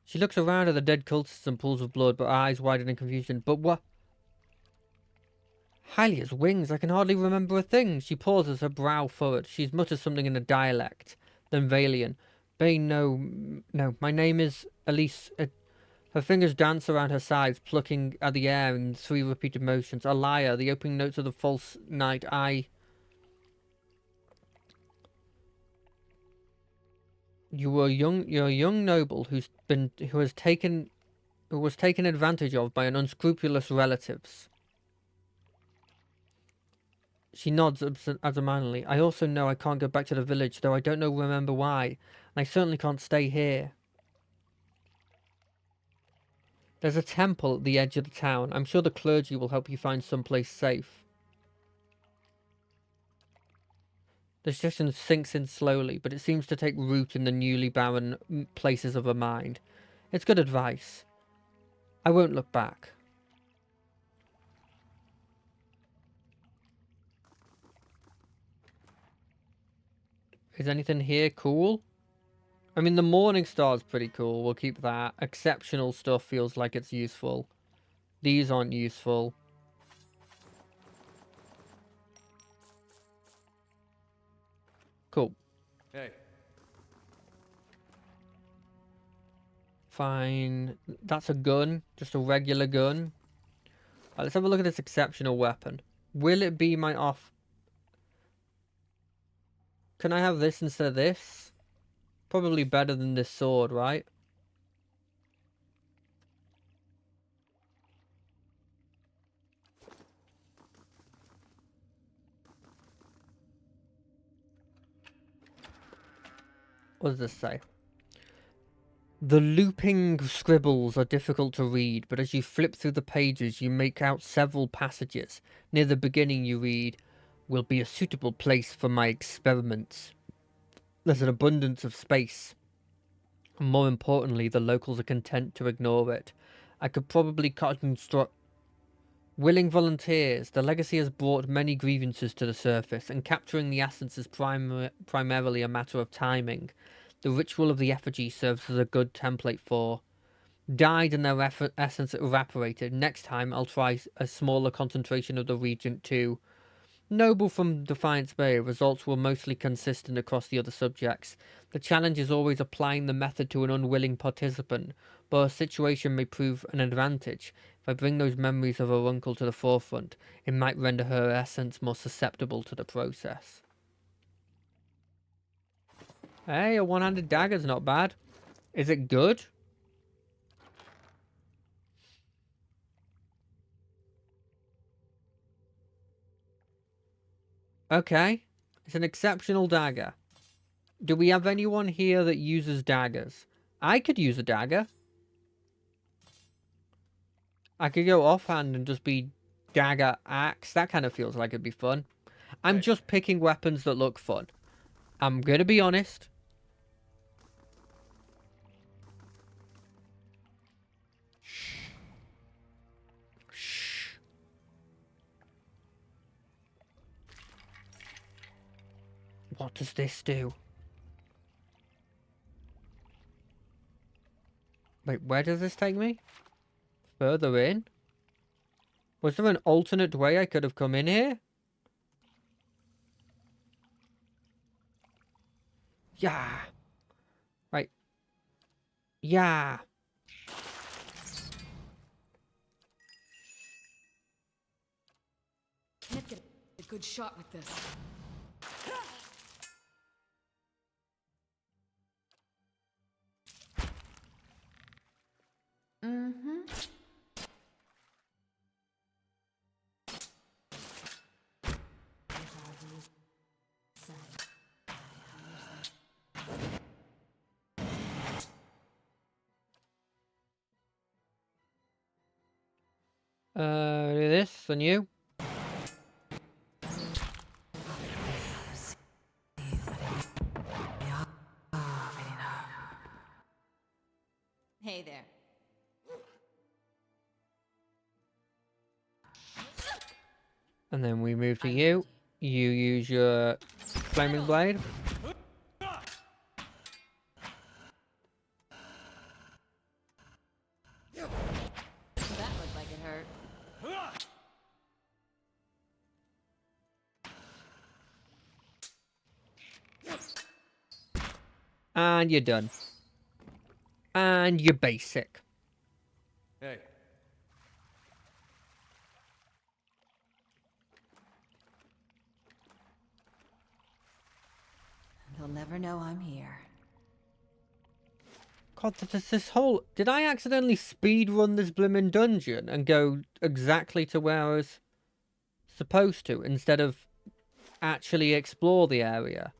She looks around at the dead cultists and pools of blood, but her eyes widen in confusion. But what? Hylia's wings. I can hardly remember a thing. She pauses, her brow furrowed. She's mutters something in a dialect. Then Valian. Bane, no. My name is Elise. Her fingers dance around her sides, plucking at the air in 3 repeated motions. A liar. The opening notes of the false knight. You're a young noble who was taken advantage of by an unscrupulous relatives. She nods absentmindedly. I also know I can't go back to the village, though I don't remember why, and I certainly can't stay here. There's a temple at the edge of the town. I'm sure the clergy will help you find someplace safe. The suggestion sinks in slowly, but it seems to take root in the newly barren places of her mind. It's good advice. I won't look back. Is anything here cool? I mean, the Morning Star's pretty cool. We'll keep that. Exceptional stuff feels like it's useful. These aren't useful. Cool. Hey. Fine. That's a gun. Just a regular gun. Right, let's have a look at this exceptional weapon. Will it be my off... Can I have this instead of this? Probably better than this sword, right? What does this say? The looping scribbles are difficult to read, but as you flip through the pages, you make out several passages. Near the beginning, you read, "Will be a suitable place for my experiments." There's an abundance of space. And more importantly, the locals are content to ignore it. I could probably construct willing volunteers. The legacy has brought many grievances to the surface, and capturing the essence is primarily a matter of timing. The ritual of the effigy serves as a good template for. Died and their essence evaporated. Next time I'll try a smaller concentration of the regent too. Noble from Defiance Bay, results were mostly consistent across the other subjects. The challenge is always applying the method to an unwilling participant, but a situation may prove an advantage. If I bring those memories of her uncle to the forefront, it might render her essence more susceptible to the process. Hey, a one-handed dagger's not bad. Is it good? Okay. It's an exceptional dagger. Do we have anyone here that uses daggers? I could use a dagger. I could go offhand and just be dagger axe. That kind of feels like it'd be fun. I'm just picking weapons that look fun. I'm gonna be honest. Shh. What does this do? Wait, where does this take me? Further in? Was there an alternate way I could have come in here? Yeah. Right. Yeah. Can't get a good shot with this. This and you. Hey there. And then we move to you. You use your flaming blade. That looked like it hurt. And you're done. And you're basic. Hey, They'll never know I'm here. God, there's this whole... Did I accidentally speed run this blimmin' dungeon and go exactly to where I was supposed to instead of actually explore the area?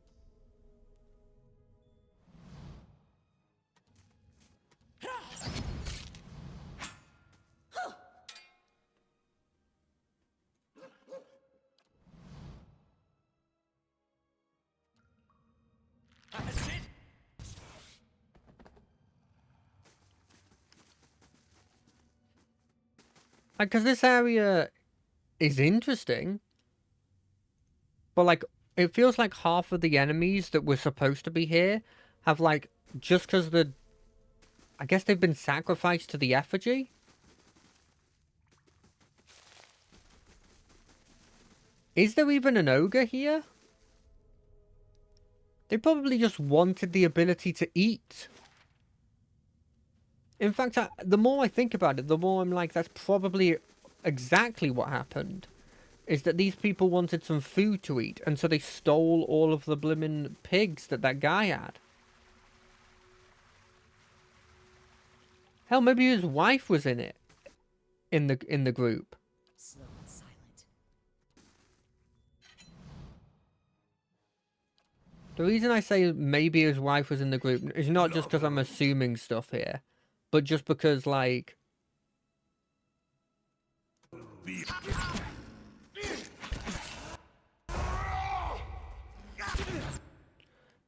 Because this area is interesting, but like it feels like half of the enemies that were supposed to be here have like just because I guess they've been sacrificed to the effigy. Is there even an ogre here? They probably just wanted the ability to eat. In fact, the more I think about it, the more I'm like, that's probably exactly what happened. Is that these people wanted some food to eat, and so they stole all of the blimmin' pigs that guy had. Hell, maybe his wife was in it. In the group. Slow and silent. The reason I say maybe his wife was in the group is not just because I'm assuming stuff here, but just because, like...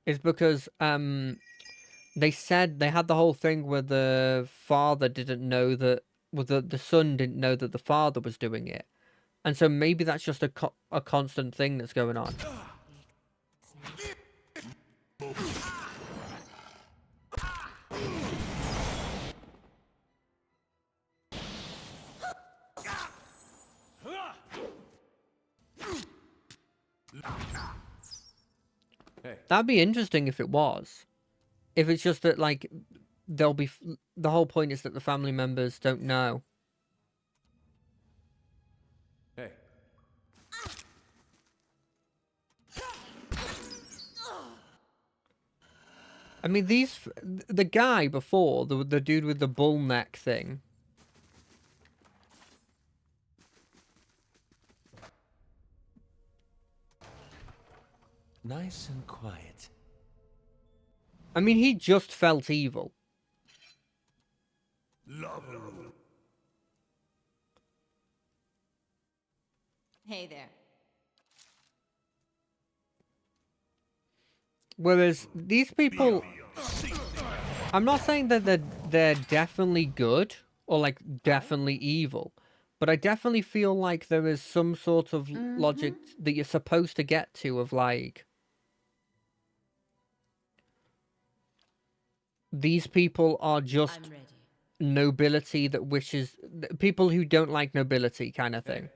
Is because, they said they had the whole thing where the father didn't know that... Well, the son didn't know that the father was doing it. And so maybe that's just a constant thing that's going on. hey. That'd be interesting if it was. If it's just that, like, there'll be... The whole point is that the family members don't know. Hey. I mean, the guy before, the dude with the bull neck thing. Nice and quiet. I mean, he just felt evil. Hey there. Whereas these people... I'm not saying that they're definitely good or, like, definitely evil. But I definitely feel like there is some sort of logic that you're supposed to get to of, like... These people are just I'm ready. nobility that wishes people who don't like nobility kind of thing.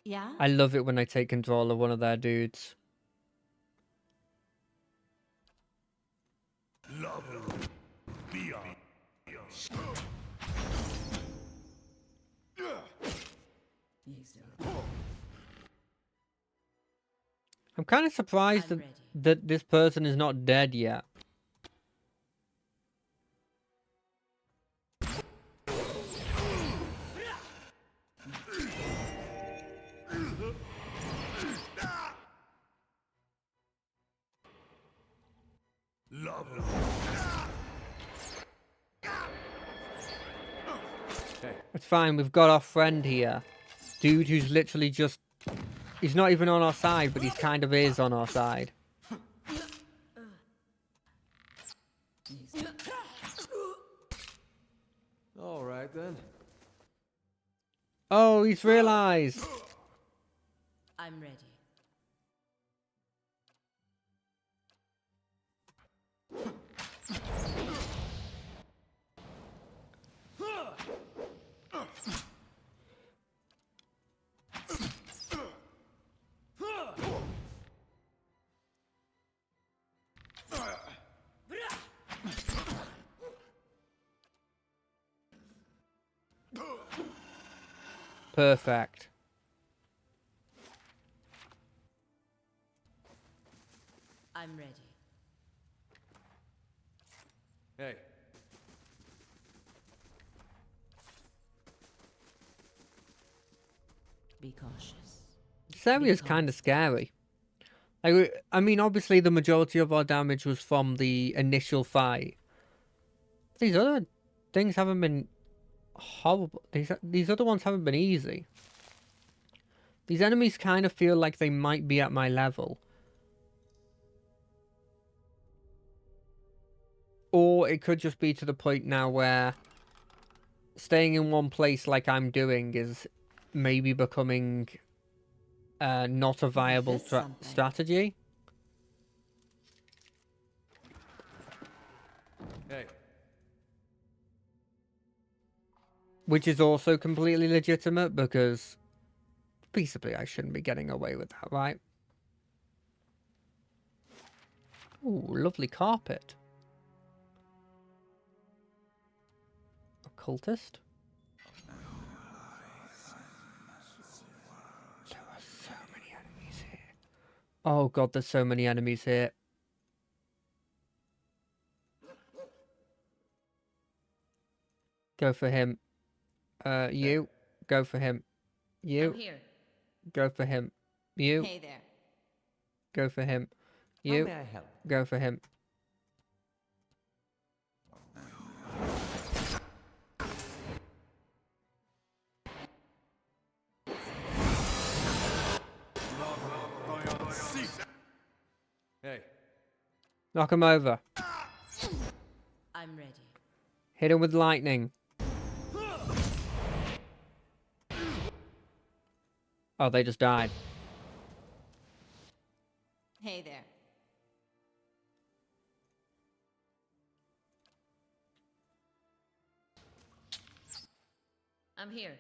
Yeah? I love it when I take control of one of their dudes. I'm kind of surprised I'm that, ready. that this person is not dead yet. It's fine, we've got our friend here. Dude who's literally just... He's not even on our side, but he's kind of is on our side. All right then. Oh, he's realised! I'm ready. Perfect. I'm ready. Hey. Be cautious. This area is kind of scary. I mean, obviously the majority of our damage was from the initial fight. These other things haven't been horrible. These other ones haven't been easy. These enemies kind of feel like they might be at my level. Or it could just be to the point now where staying in one place like I'm doing is maybe becoming not a viable this something? strategy. Hey. Which is also completely legitimate because feasibly I shouldn't be getting away with that, right? Ooh, lovely carpet. Occultist? There are so many enemies here. Oh god, there's so many enemies here. Go for him. You. Go for him. You. I'm here. Go for him. You. Hey there. Go for him. How You. may I help? Go for him. Hey. Knock him over. I'm ready. Hit him with lightning. Oh, they just died. Hey there. I'm here.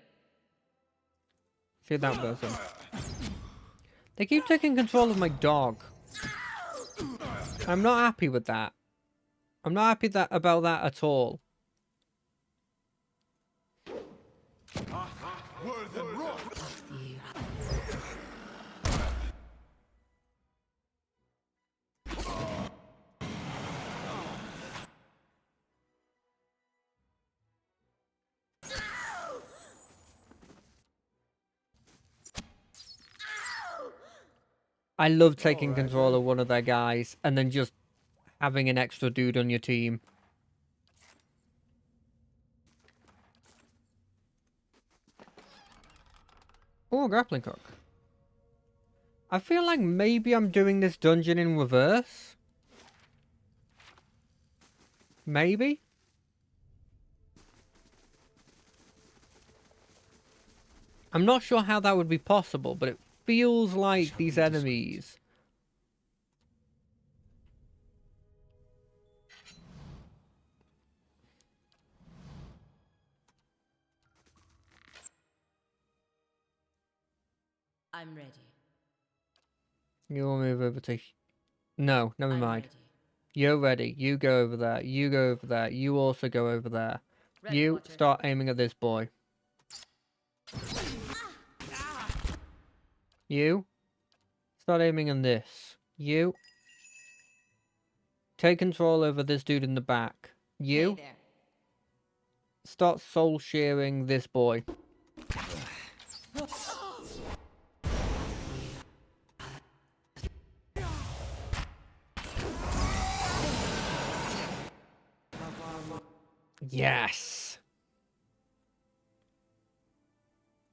See that person. They keep taking control of my dog. I'm not happy with that. I'm not happy about that at all. I love taking control of one of their guys and then just having an extra dude on your team. Oh, a grappling hook. I feel like maybe I'm doing this dungeon in reverse. Maybe? I'm not sure how that would be possible, but it feels like these enemies... I'm ready. You'll move over to... No, never I'm mind. ready. You're ready. You go over there. You go over there. You also go over there. Ready, You Watcher. start aiming at this boy. You start aiming on this. You take control over this dude in the back. You Hey there. start soul shearing this boy. Yes.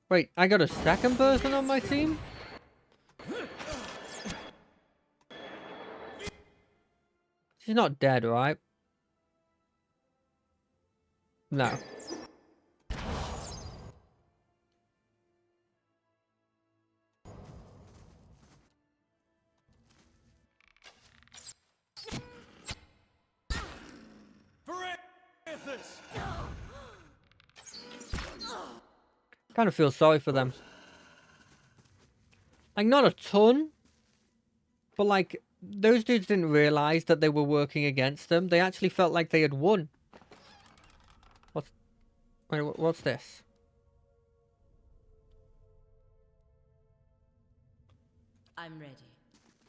Wait, I got a second person on my team? She's not dead, right? No. Kind of feel sorry for them. Like, not a ton. But, like, those dudes didn't realize that they were working against them. They actually felt like they had won. Wait, what's this? I'm ready.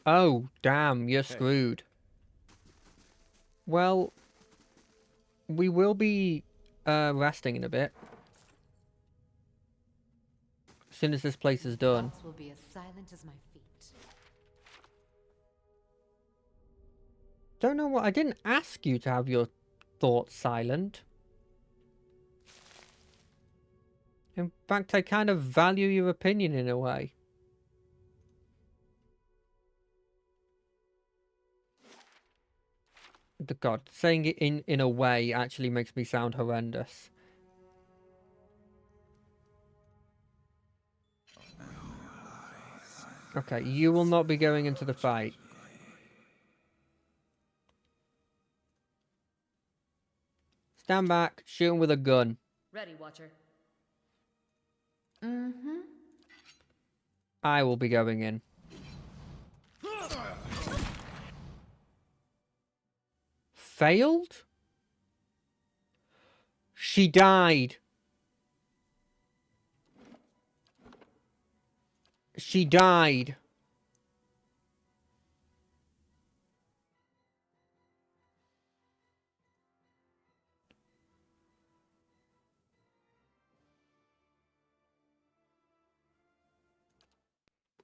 Oh, damn, you're screwed. Well, we will be resting in a bit. As soon as this place is done. Thoughts will be as silent as my feet. Don't know what... I didn't ask you to have your thoughts silent. In fact, I kind of value your opinion in a way. The God, saying it in a way actually makes me sound horrendous. Okay, you will not be going into the fight. Stand back, shoot him with a gun. Ready, Watcher. Mm-hmm. I will be going in. Failed? She died. She died.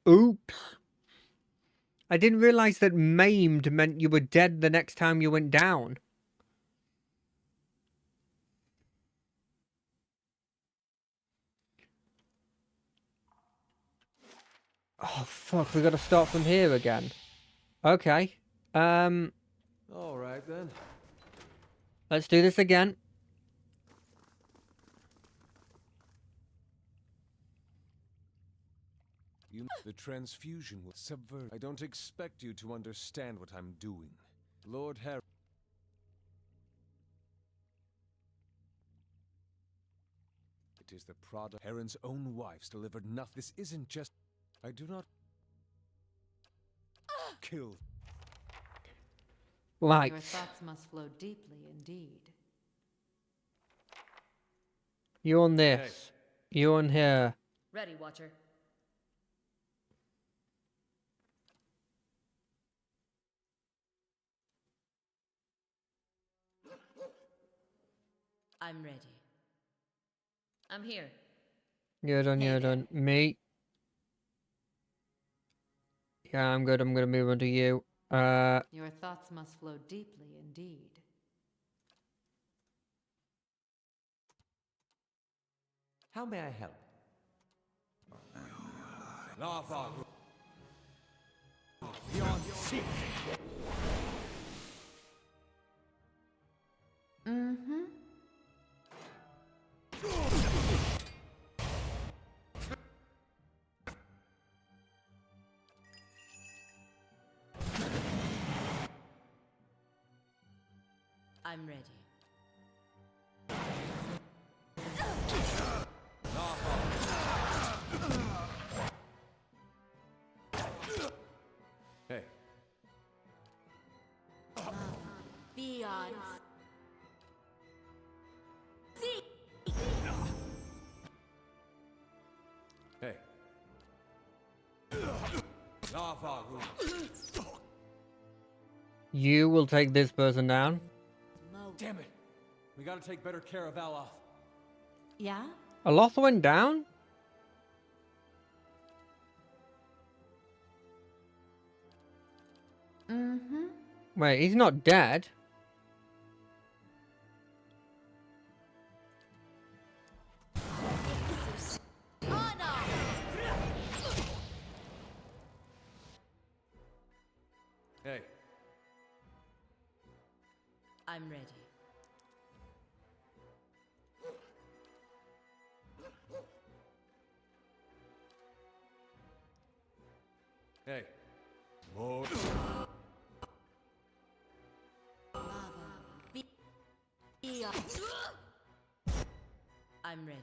Oops. I didn't realize that maimed meant you were dead the next time you went down. Oh, fuck. We gotta start from here again. Okay. All right, then. Let's do this again. The transfusion will subvert. I don't expect you to understand what I'm doing. Lord Harry. It is the product. Heron's own wives delivered nothing. This isn't just... I do not... kill. Right. Your thoughts must flow deeply indeed. You on this. You on here. Ready, Watcher. I'm ready. I'm here. You're done, Hey you're there. done. Me. Yeah, I'm good. I'm gonna move on to you. Your thoughts must flow deeply indeed. How may I help? Lava. Beyond seek. Mm-hmm. I'm ready. Hey. Beyond. Hey. Lava. You will take this person down. Damn it. We gotta take better care of Aloth. Yeah? Aloth went down? Mm-hmm. Wait, he's not dead. Hey. I'm ready. Hey. More. Beyond. I'm ready.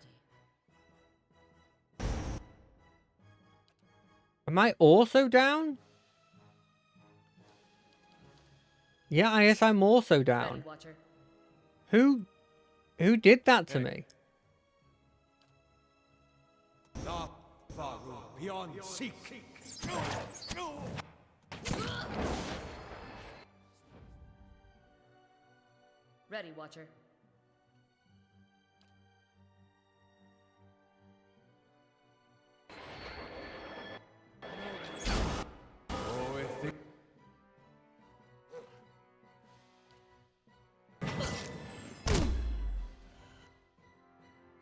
Am I also down? Yeah, I guess I'm also Ready, down. Watcher. Who did that to Hey. me? Lava. Beyond seek. Ready, Watcher. Oh, if it...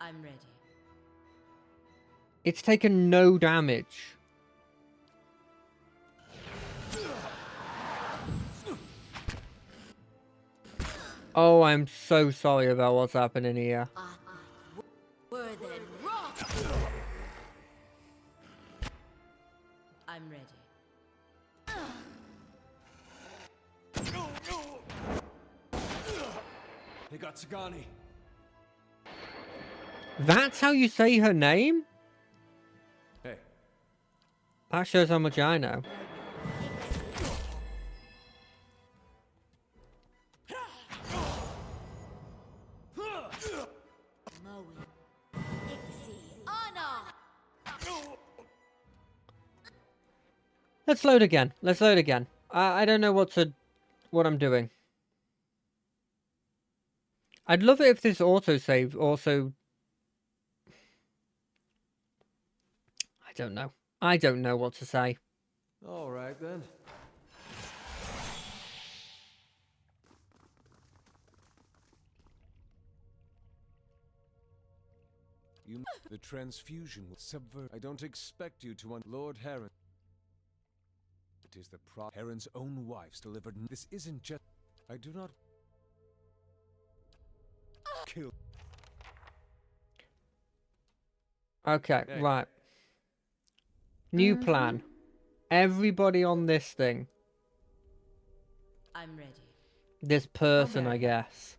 I'm ready. It's taken no damage. Oh, I'm so sorry about what's happening here. Were then wrong. I'm ready. They got Sagani. That's how you say her name? Hey. That shows how much I know. Let's load again. Let's load again. I don't know what I'm doing. I'd love it if this autosave also... I don't know. I don't know what to say. All right, then. The transfusion will subvert. I don't expect you to Lord Heron. It is the Heron's own wives delivered. This isn't just. I do not. Kill. Okay, Hey. right. New plan. Everybody on this thing. I'm ready. This person, Okay. I guess.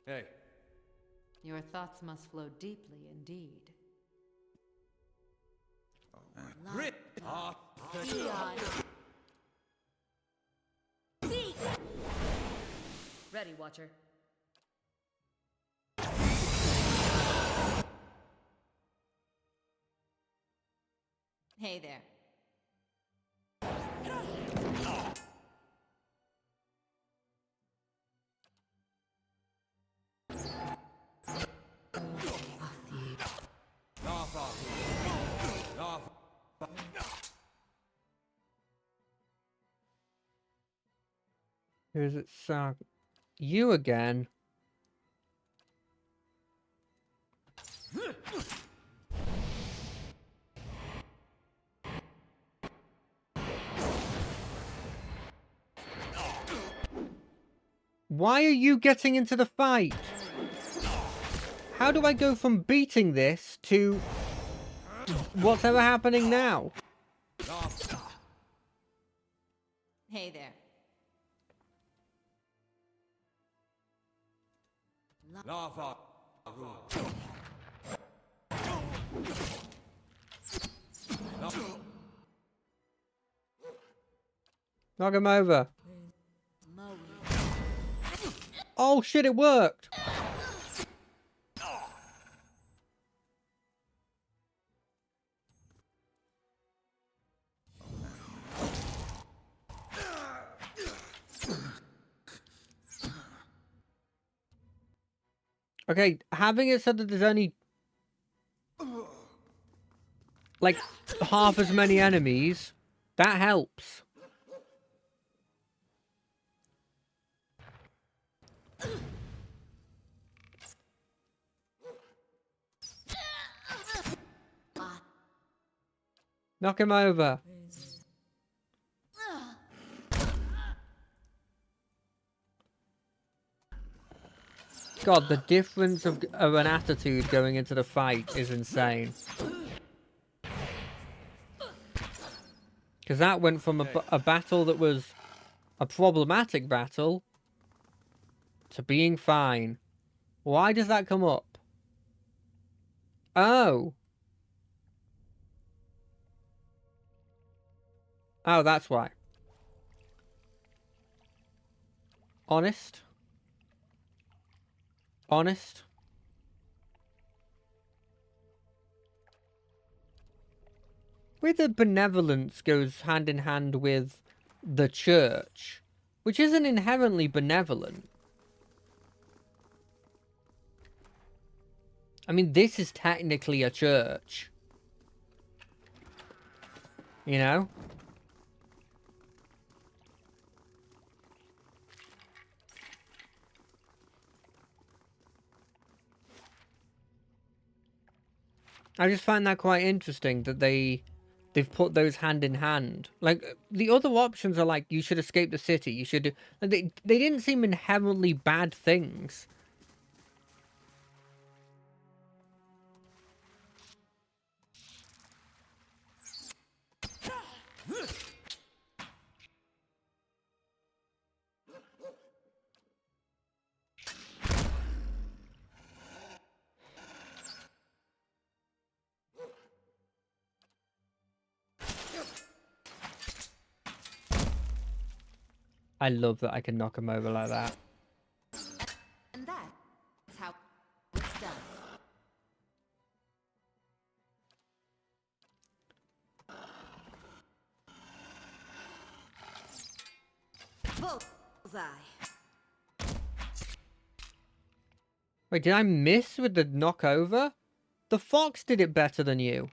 Hey. Your thoughts must flow deeply indeed. Rip. Ah. Beyond. Seek. Ready, Watcher. Hey there. Who's it? You again? Why are you getting into the fight? How do I go from beating this to what's ever happening now? Hey there. Lava. Knock him over. Oh shit, it worked. Okay, having it so that there's only like half as many enemies, that helps. Knock him over. God, the difference of an attitude going into the fight is insane. Because that went from a battle that was a problematic battle to being fine. Why does that come up? Oh. Oh, that's why. Honest? Honest? Whether benevolence goes hand in hand with the church, which isn't inherently benevolent. I mean, this is technically a church. You know? I just find that quite interesting that they've put those hand in hand. Like, the other options are like, you should escape the city, you should... They didn't seem inherently bad things. I love that I can knock him over like that. And that's how it's done. Bullseye. Wait, did I miss with the knock over? The fox did it better than you.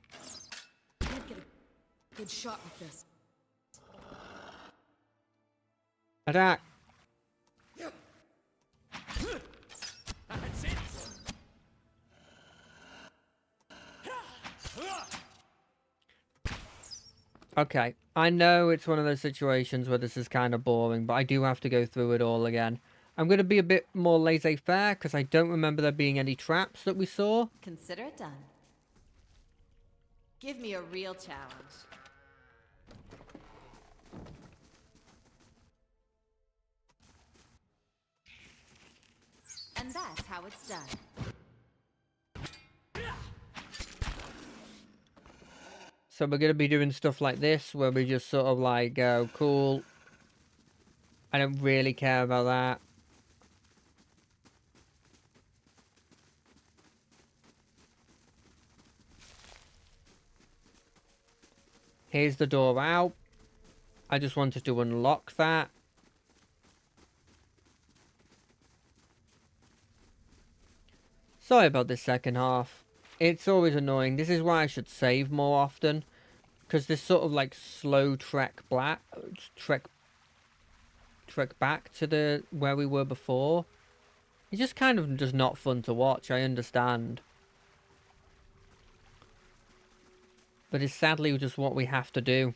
Can't get a good shot with this. Attack. Okay, I know it's one of those situations where this is kind of boring, but I do have to go through it all again. I'm going to be a bit more laissez-faire because I don't remember there being any traps that we saw. Consider it done. Give me a real challenge. And that's how it's done. So we're going to be doing stuff like this, where we just sort of like go, cool. I don't really care about that. Here's the door out. I just wanted to unlock that. Sorry about this second half. It's always annoying. This is why I should save more often. Because this sort of like slow trek back to the where we were before. It's just kind of just not fun to watch, I understand. But it's sadly just what we have to do.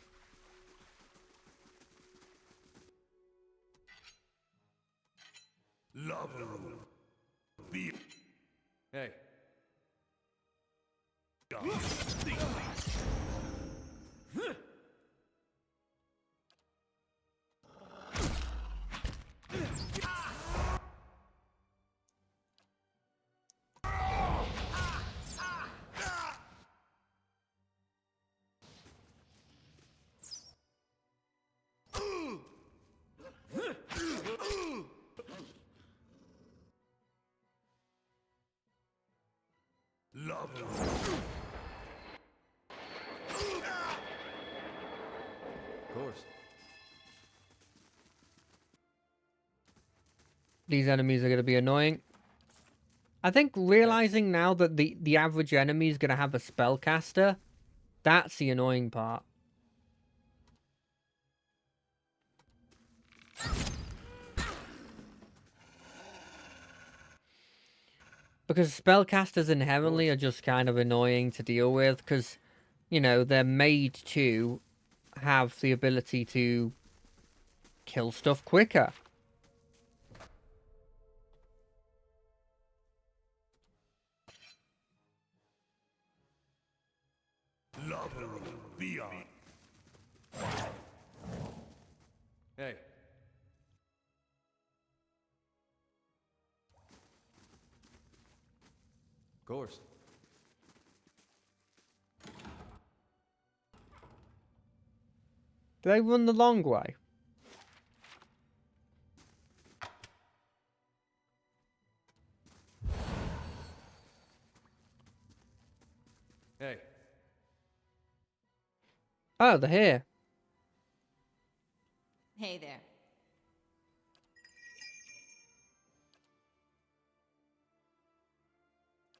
Of course. These enemies are going to be annoying. I think realizing now that the average enemy is going to have a spellcaster, that's the annoying part. Because spellcasters inherently are just kind of annoying to deal with, because, you know, they're made to have the ability to kill stuff quicker. Hey. Of course. Do they run the long way? Hey. Oh, they're here. Hey there.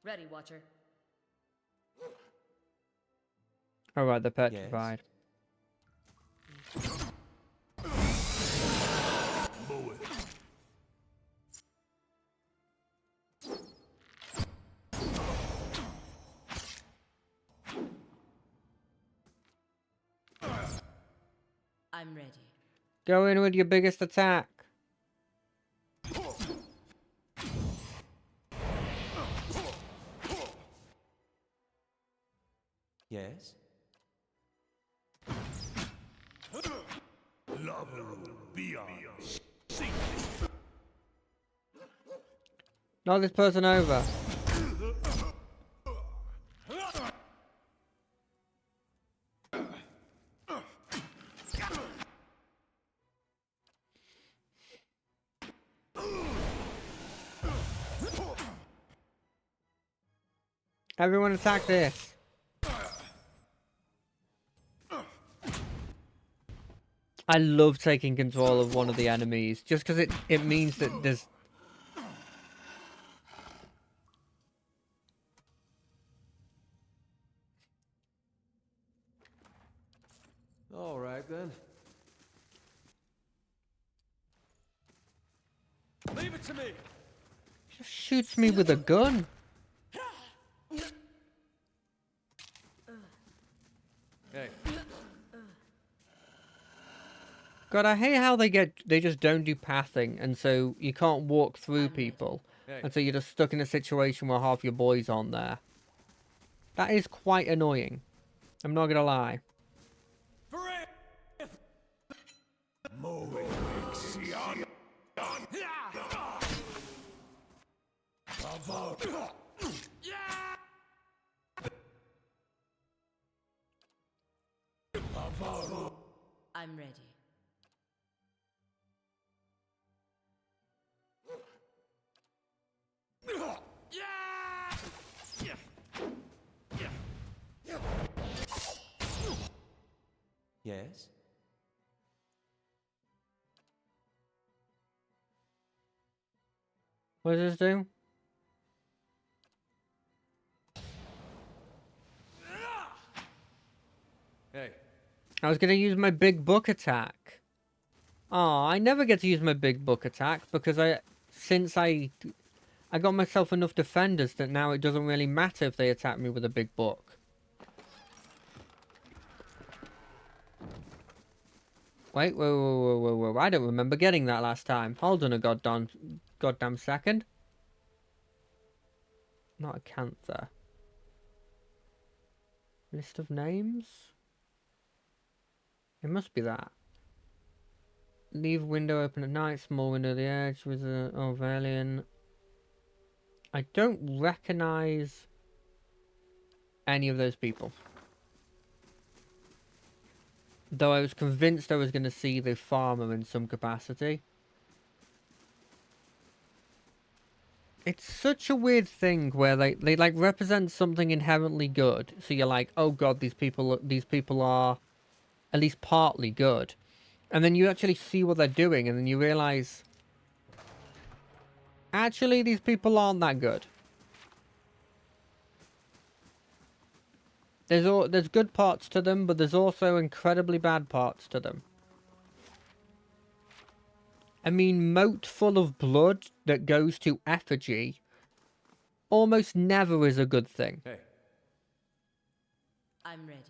Ready, Watcher. Alright, they're petrified. I'm ready. Go in with your biggest attack. Yes? Knock this person over. Everyone attack this. I love taking control of one of the enemies, just because it means that there's... All right, then. Leave it to me! Just shoots me with a gun. Hey. God, I hate how they just don't do pathing, and so you can't walk through people. Hey. And so you're just stuck in a situation where half your boys aren't there. That is quite annoying. I'm not gonna lie. I'm ready. Yes? What does this do? Hey. I was gonna use my big book attack. Aw, I never get to use my big book attack because since I got myself enough defenders that now it doesn't really matter if they attack me with a big book. Wait, whoa, I don't remember getting that last time. Hold on a goddamn second. Not a Canther. List of names? It must be that. Leave window open at night, small window at the edge with a Ovalian. I don't recognize any of those people. Though I was convinced I was going to see the farmer in some capacity. It's such a weird thing where they like represent something inherently good. So you're like, oh god, these people are at least partly good. And then you actually see what they're doing and then you realize actually these people aren't that good. There's good parts to them, but there's also incredibly bad parts to them. I mean, moat full of blood that goes to effigy almost never is a good thing. Hey, I'm ready.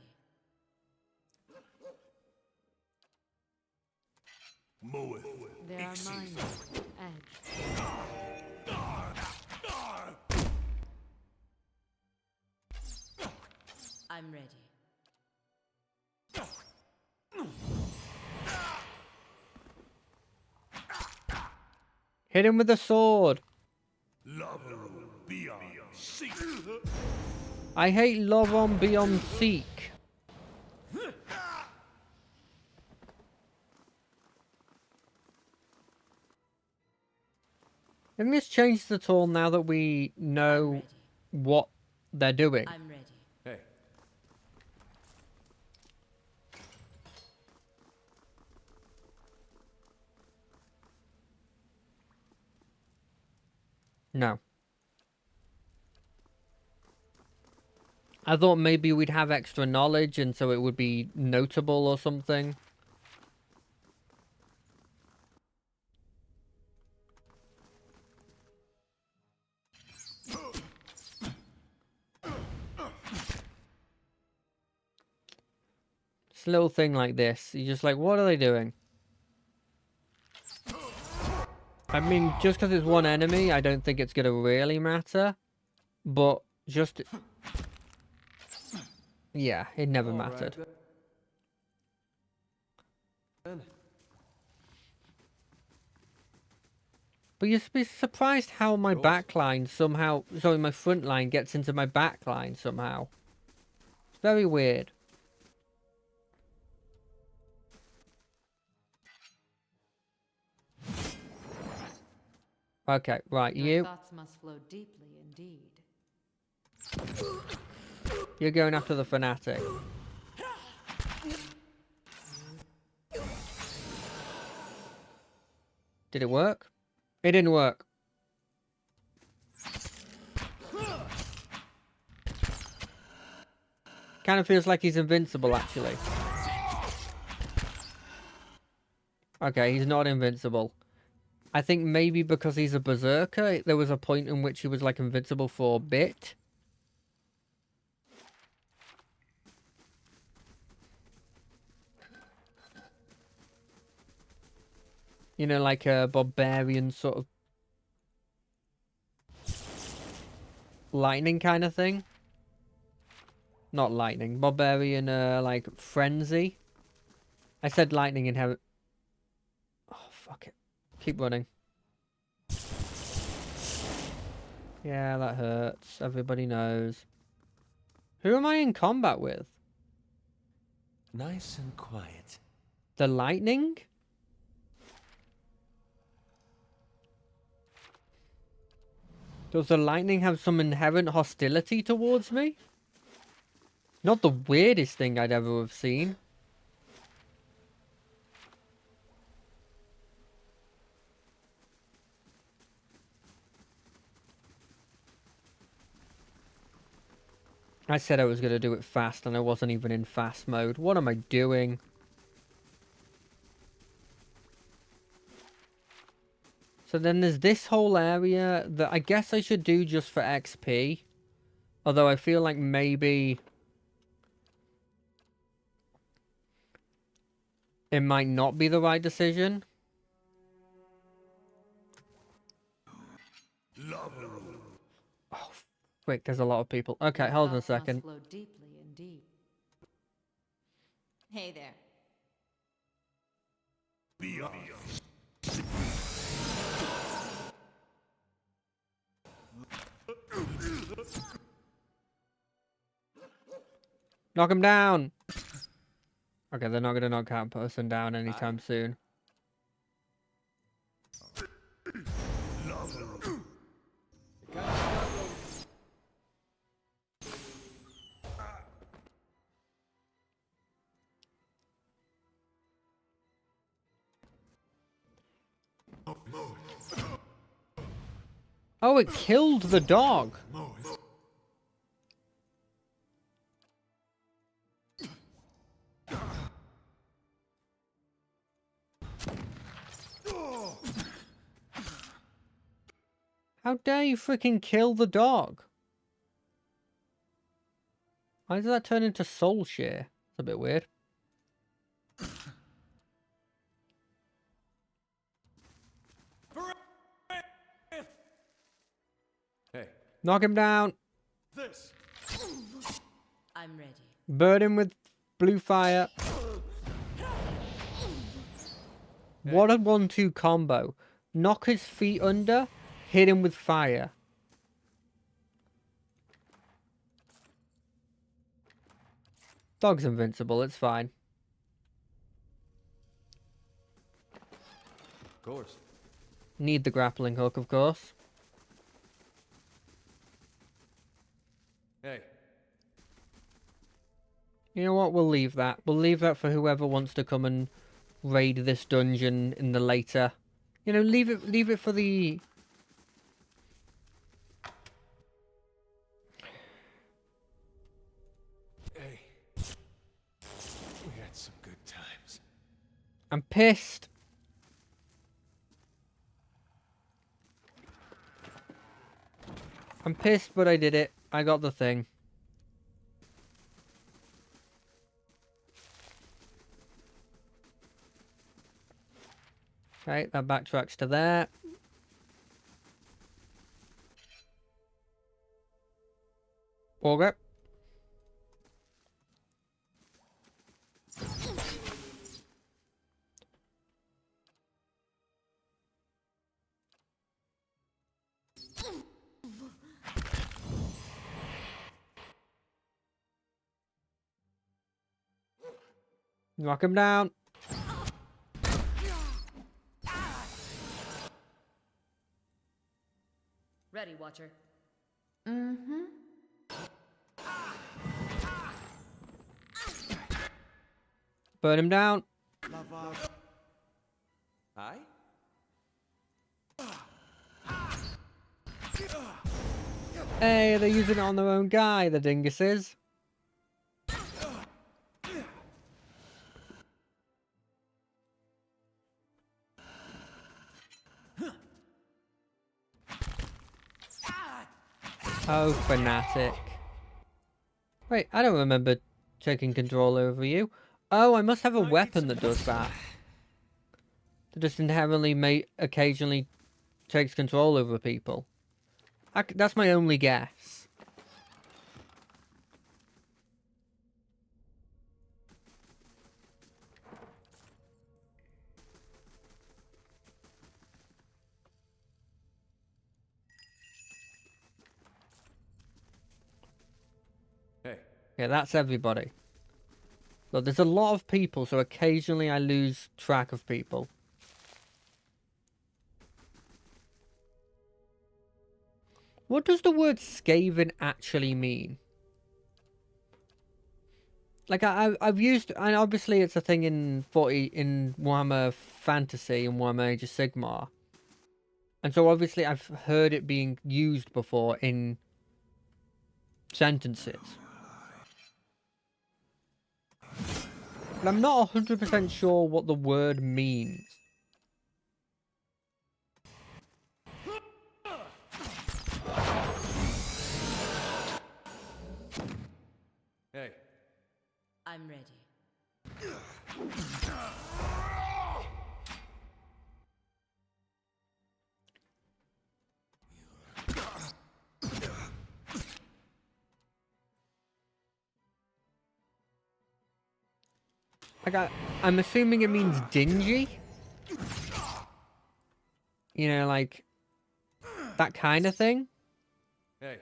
There are mines. Edge. I'm ready. Hit him with a sword. I hate Lovon beyond Seek. Have this changed at all now that we know what they're doing? I'm ready. hey. No. I thought maybe we'd have extra knowledge and so it would be notable or something. It's a little thing like this. You're just like, what are they doing? I mean, just because it's one enemy, I don't think it's going to really matter. But just... yeah, it never mattered. But you'd be surprised how my backline somehow... sorry, my front line gets into my backline somehow. It's very weird. Okay, right, Your you... thoughts must flow deeply indeed. you're going after the fanatic. Did it work? It didn't work. Kind of feels like he's invincible, actually. Okay, he's not invincible. I think maybe because he's a berserker, there was a point in which he was, like, invincible for a bit. You know, like a barbarian sort of lightning kind of thing. Not lightning. Barbarian, like, frenzy. I said lightning in heaven. Oh, fuck it. Keep running. Yeah, that hurts. Everybody knows. Who am I in combat with? Nice and quiet. The lightning? Does the lightning have some inherent hostility towards me? Not the weirdest thing I'd ever have seen. I said I was going to do it fast and I wasn't even in fast mode. What am I doing? So then there's this whole area that I guess I should do just for XP. Although I feel like maybe it might not be the right decision. Oh, quick, there's a lot of people. Okay, hold on a Thoughts must second. flow deeply indeed. Hey there. Knock him down! Okay, they're not going to knock that person down anytime soon. Oh, it killed the dog! How dare you freaking kill the dog? Why does that turn into soul share? It's a bit weird. Hey, Knock him down! this. I'm ready. Burn him with blue fire. What a 1-2 combo. Knock his feet under, hit him with fire. Dog's invincible, it's fine. Of course. Need the grappling hook, of course. Hey, You know what? We'll leave that. We'll leave that for whoever wants to come and raid this dungeon in the later. You know, leave it for the... hey. We had some good times. I'm pissed. I'm pissed, but I did it. I got the thing. Right, that backtracks to there. Auger. Knock him down. Ready, Watcher. Burn him down. Hi? Hey, they're using it on their own guy, the dinguses. Oh, fanatic. Wait, I don't remember taking control over you. Oh, I must have a weapon that does that. That just inherently occasionally takes control over people. That's my only guess. Hey. Yeah, that's everybody. Look, there's a lot of people, so occasionally I lose track of people. What does the word Skaven actually mean? Like, I've used, and obviously it's a thing in Warhammer Fantasy and Warhammer Age of Sigmar. And so obviously I've heard it being used before in sentences. But I'm not 100% sure what the word means. Hey. I'm ready. Like, I'm assuming it means dingy? You know, like, that kind of thing? Hey.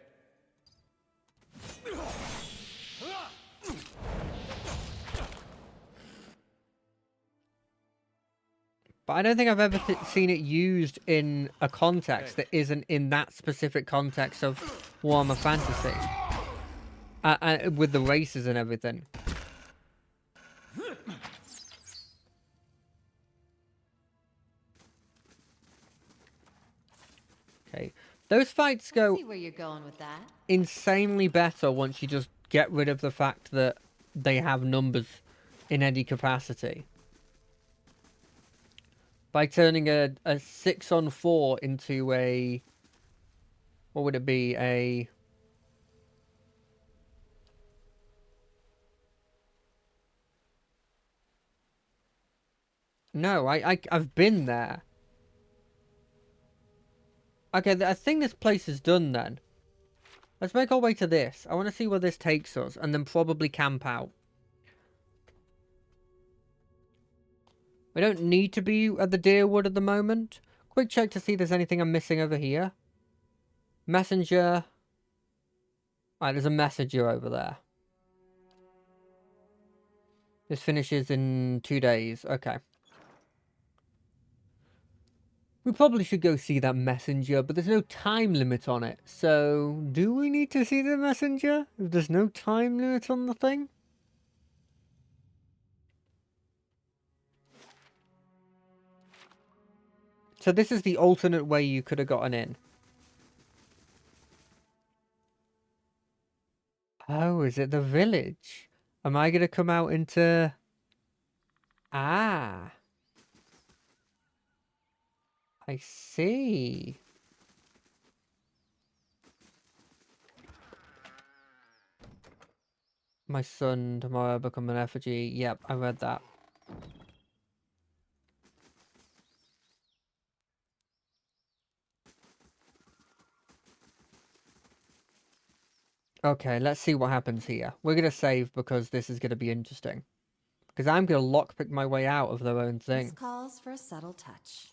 But I don't think I've ever seen it used in a context that isn't in that specific context of Warhammer Fantasy. With the races and everything. Okay. Those fights I go see where you're going with that. insanely better once you just get rid of the fact that they have numbers in any capacity. By turning a 6-on-4 into a... What would it be? A... No, I've been there. Okay, I think this place is done then. Let's make our way to this. I want to see where this takes us, and then probably camp out. We don't need to be at the Deerwood at the moment. Quick check to see if there's anything I'm missing over here. Messenger. Alright, there's a messenger over there. This finishes in 2 days. Okay. We probably should go see that messenger, but there's no time limit on it. So, do we need to see the messenger if there's no time limit on the thing? So this is the alternate way you could have gotten in. Oh, is it the village? Am I going to come out into... Ah. I see. My son tomorrow become an effigy. Yep, I read that. Okay, let's see what happens here. We're going to save because this is going to be interesting. Because I'm going to lockpick my way out of their own This thing. calls for a subtle touch.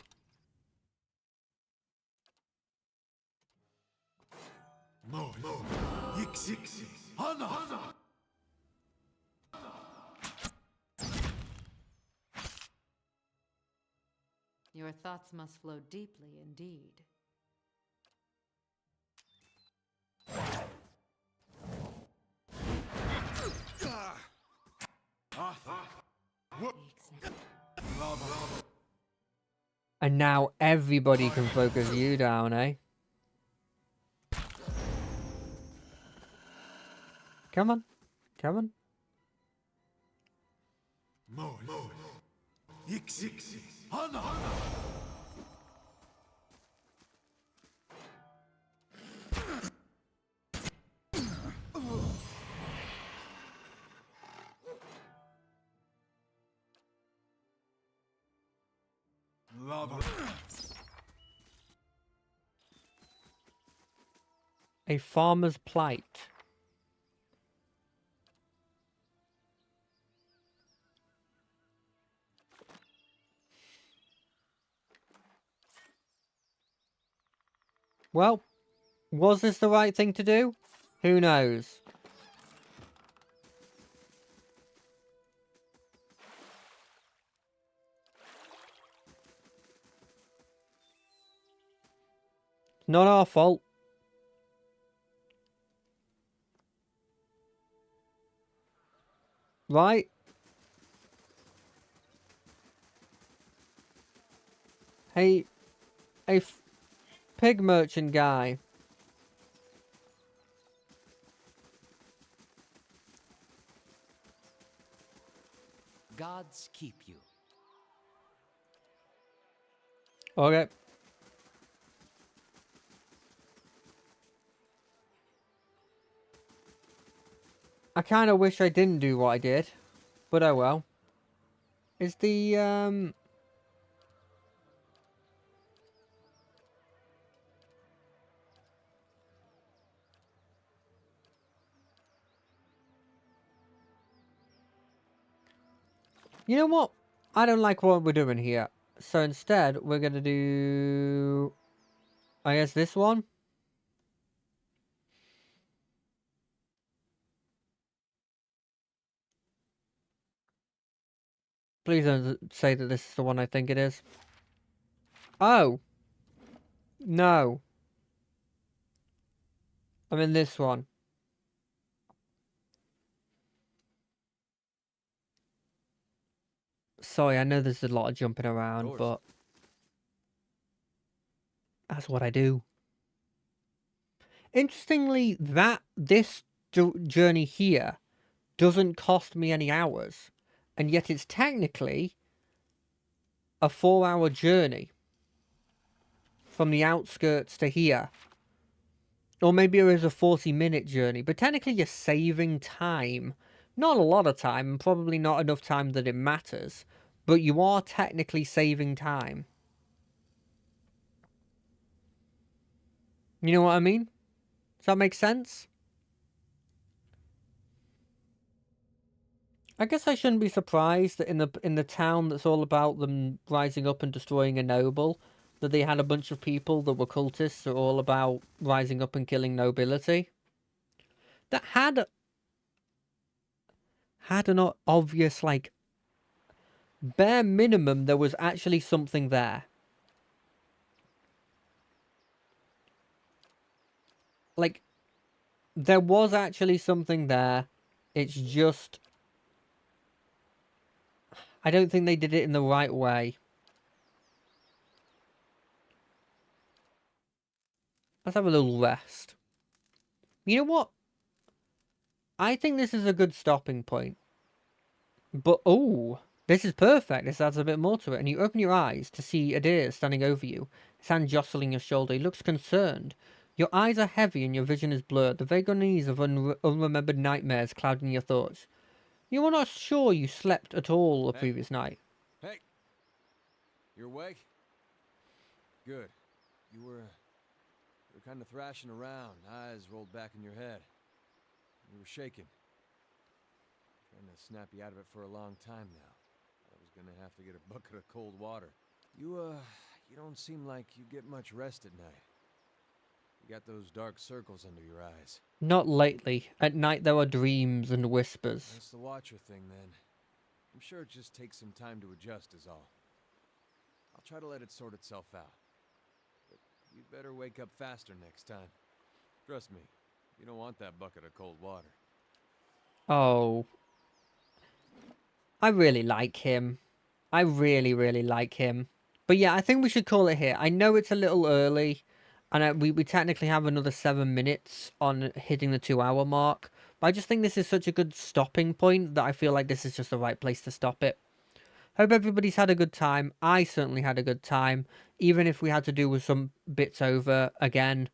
Your thoughts must flow deeply indeed. And now everybody can focus you down, eh? Come on. Come on. A farmer's plight. Well, was this the right thing to do? Who knows? Not our fault. Right? Hey, a pig merchant guy. Gods keep you. Okay. I kind of wish I didn't do what I did, but oh well. Is the You know what? I don't like what we're doing here. So instead, we're going to do... I guess this one? Please don't say that this is the one I think it is. Oh! No. I'm in this one. Sorry, I know there's a lot of jumping around, but... that's what I do. Interestingly, this journey here doesn't cost me any hours. And yet it's technically a 4-hour journey from the outskirts to here. Or maybe it is a 40-minute journey, but technically you're saving time. Not a lot of time, and probably not enough time that it matters, but you are technically saving time. You know what I mean? Does that make sense? I guess I shouldn't be surprised that in the town that's all about them rising up and destroying a noble, that they had a bunch of people that were cultists that were all about rising up and killing nobility. That had an obvious, like, bare minimum, there was actually something there. Like, there was actually something there. It's just... I don't think they did it in the right way. Let's have a little rest. You know what? I think this is a good stopping point. But, oh, this is perfect. This adds a bit more to it. And you open your eyes to see Adir standing over you, his hand jostling your shoulder. He looks concerned. Your eyes are heavy and your vision is blurred. The vague unease of unremembered nightmares clouding your thoughts. You are not sure you slept at all the previous night. Hey! You awake? Good. You were kind of thrashing around, eyes rolled back in your head. You were shaking. Trying to snap you out of it for a long time now. I was gonna have to get a bucket of cold water. You don't seem like you get much rest at night. You got those dark circles under your eyes. Not lately. At night there are dreams and whispers. That's the Watcher thing, then. I'm sure it just takes some time to adjust is all. I'll try to let it sort itself out. But you'd better wake up faster next time. Trust me, you don't want that bucket of cold water. Oh. I really like him. I really, really like him. But yeah, I think we should call it here. I know it's a little early. And we technically have another 7 minutes on hitting the 2-hour mark. But I just think this is such a good stopping point that I feel like this is just the right place to stop it. Hope everybody's had a good time. I certainly had a good time. Even if we had to do with some bits over again.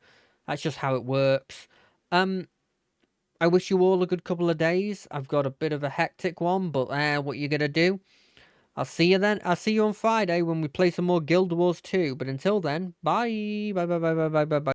That's just how it works. I wish you all a good couple of days. I've got a bit of a hectic one, but what you gonna do? I'll see you then. I'll see you on Friday when we play some more Guild Wars 2. But until then, bye. Bye, bye, bye, bye, bye, bye, bye.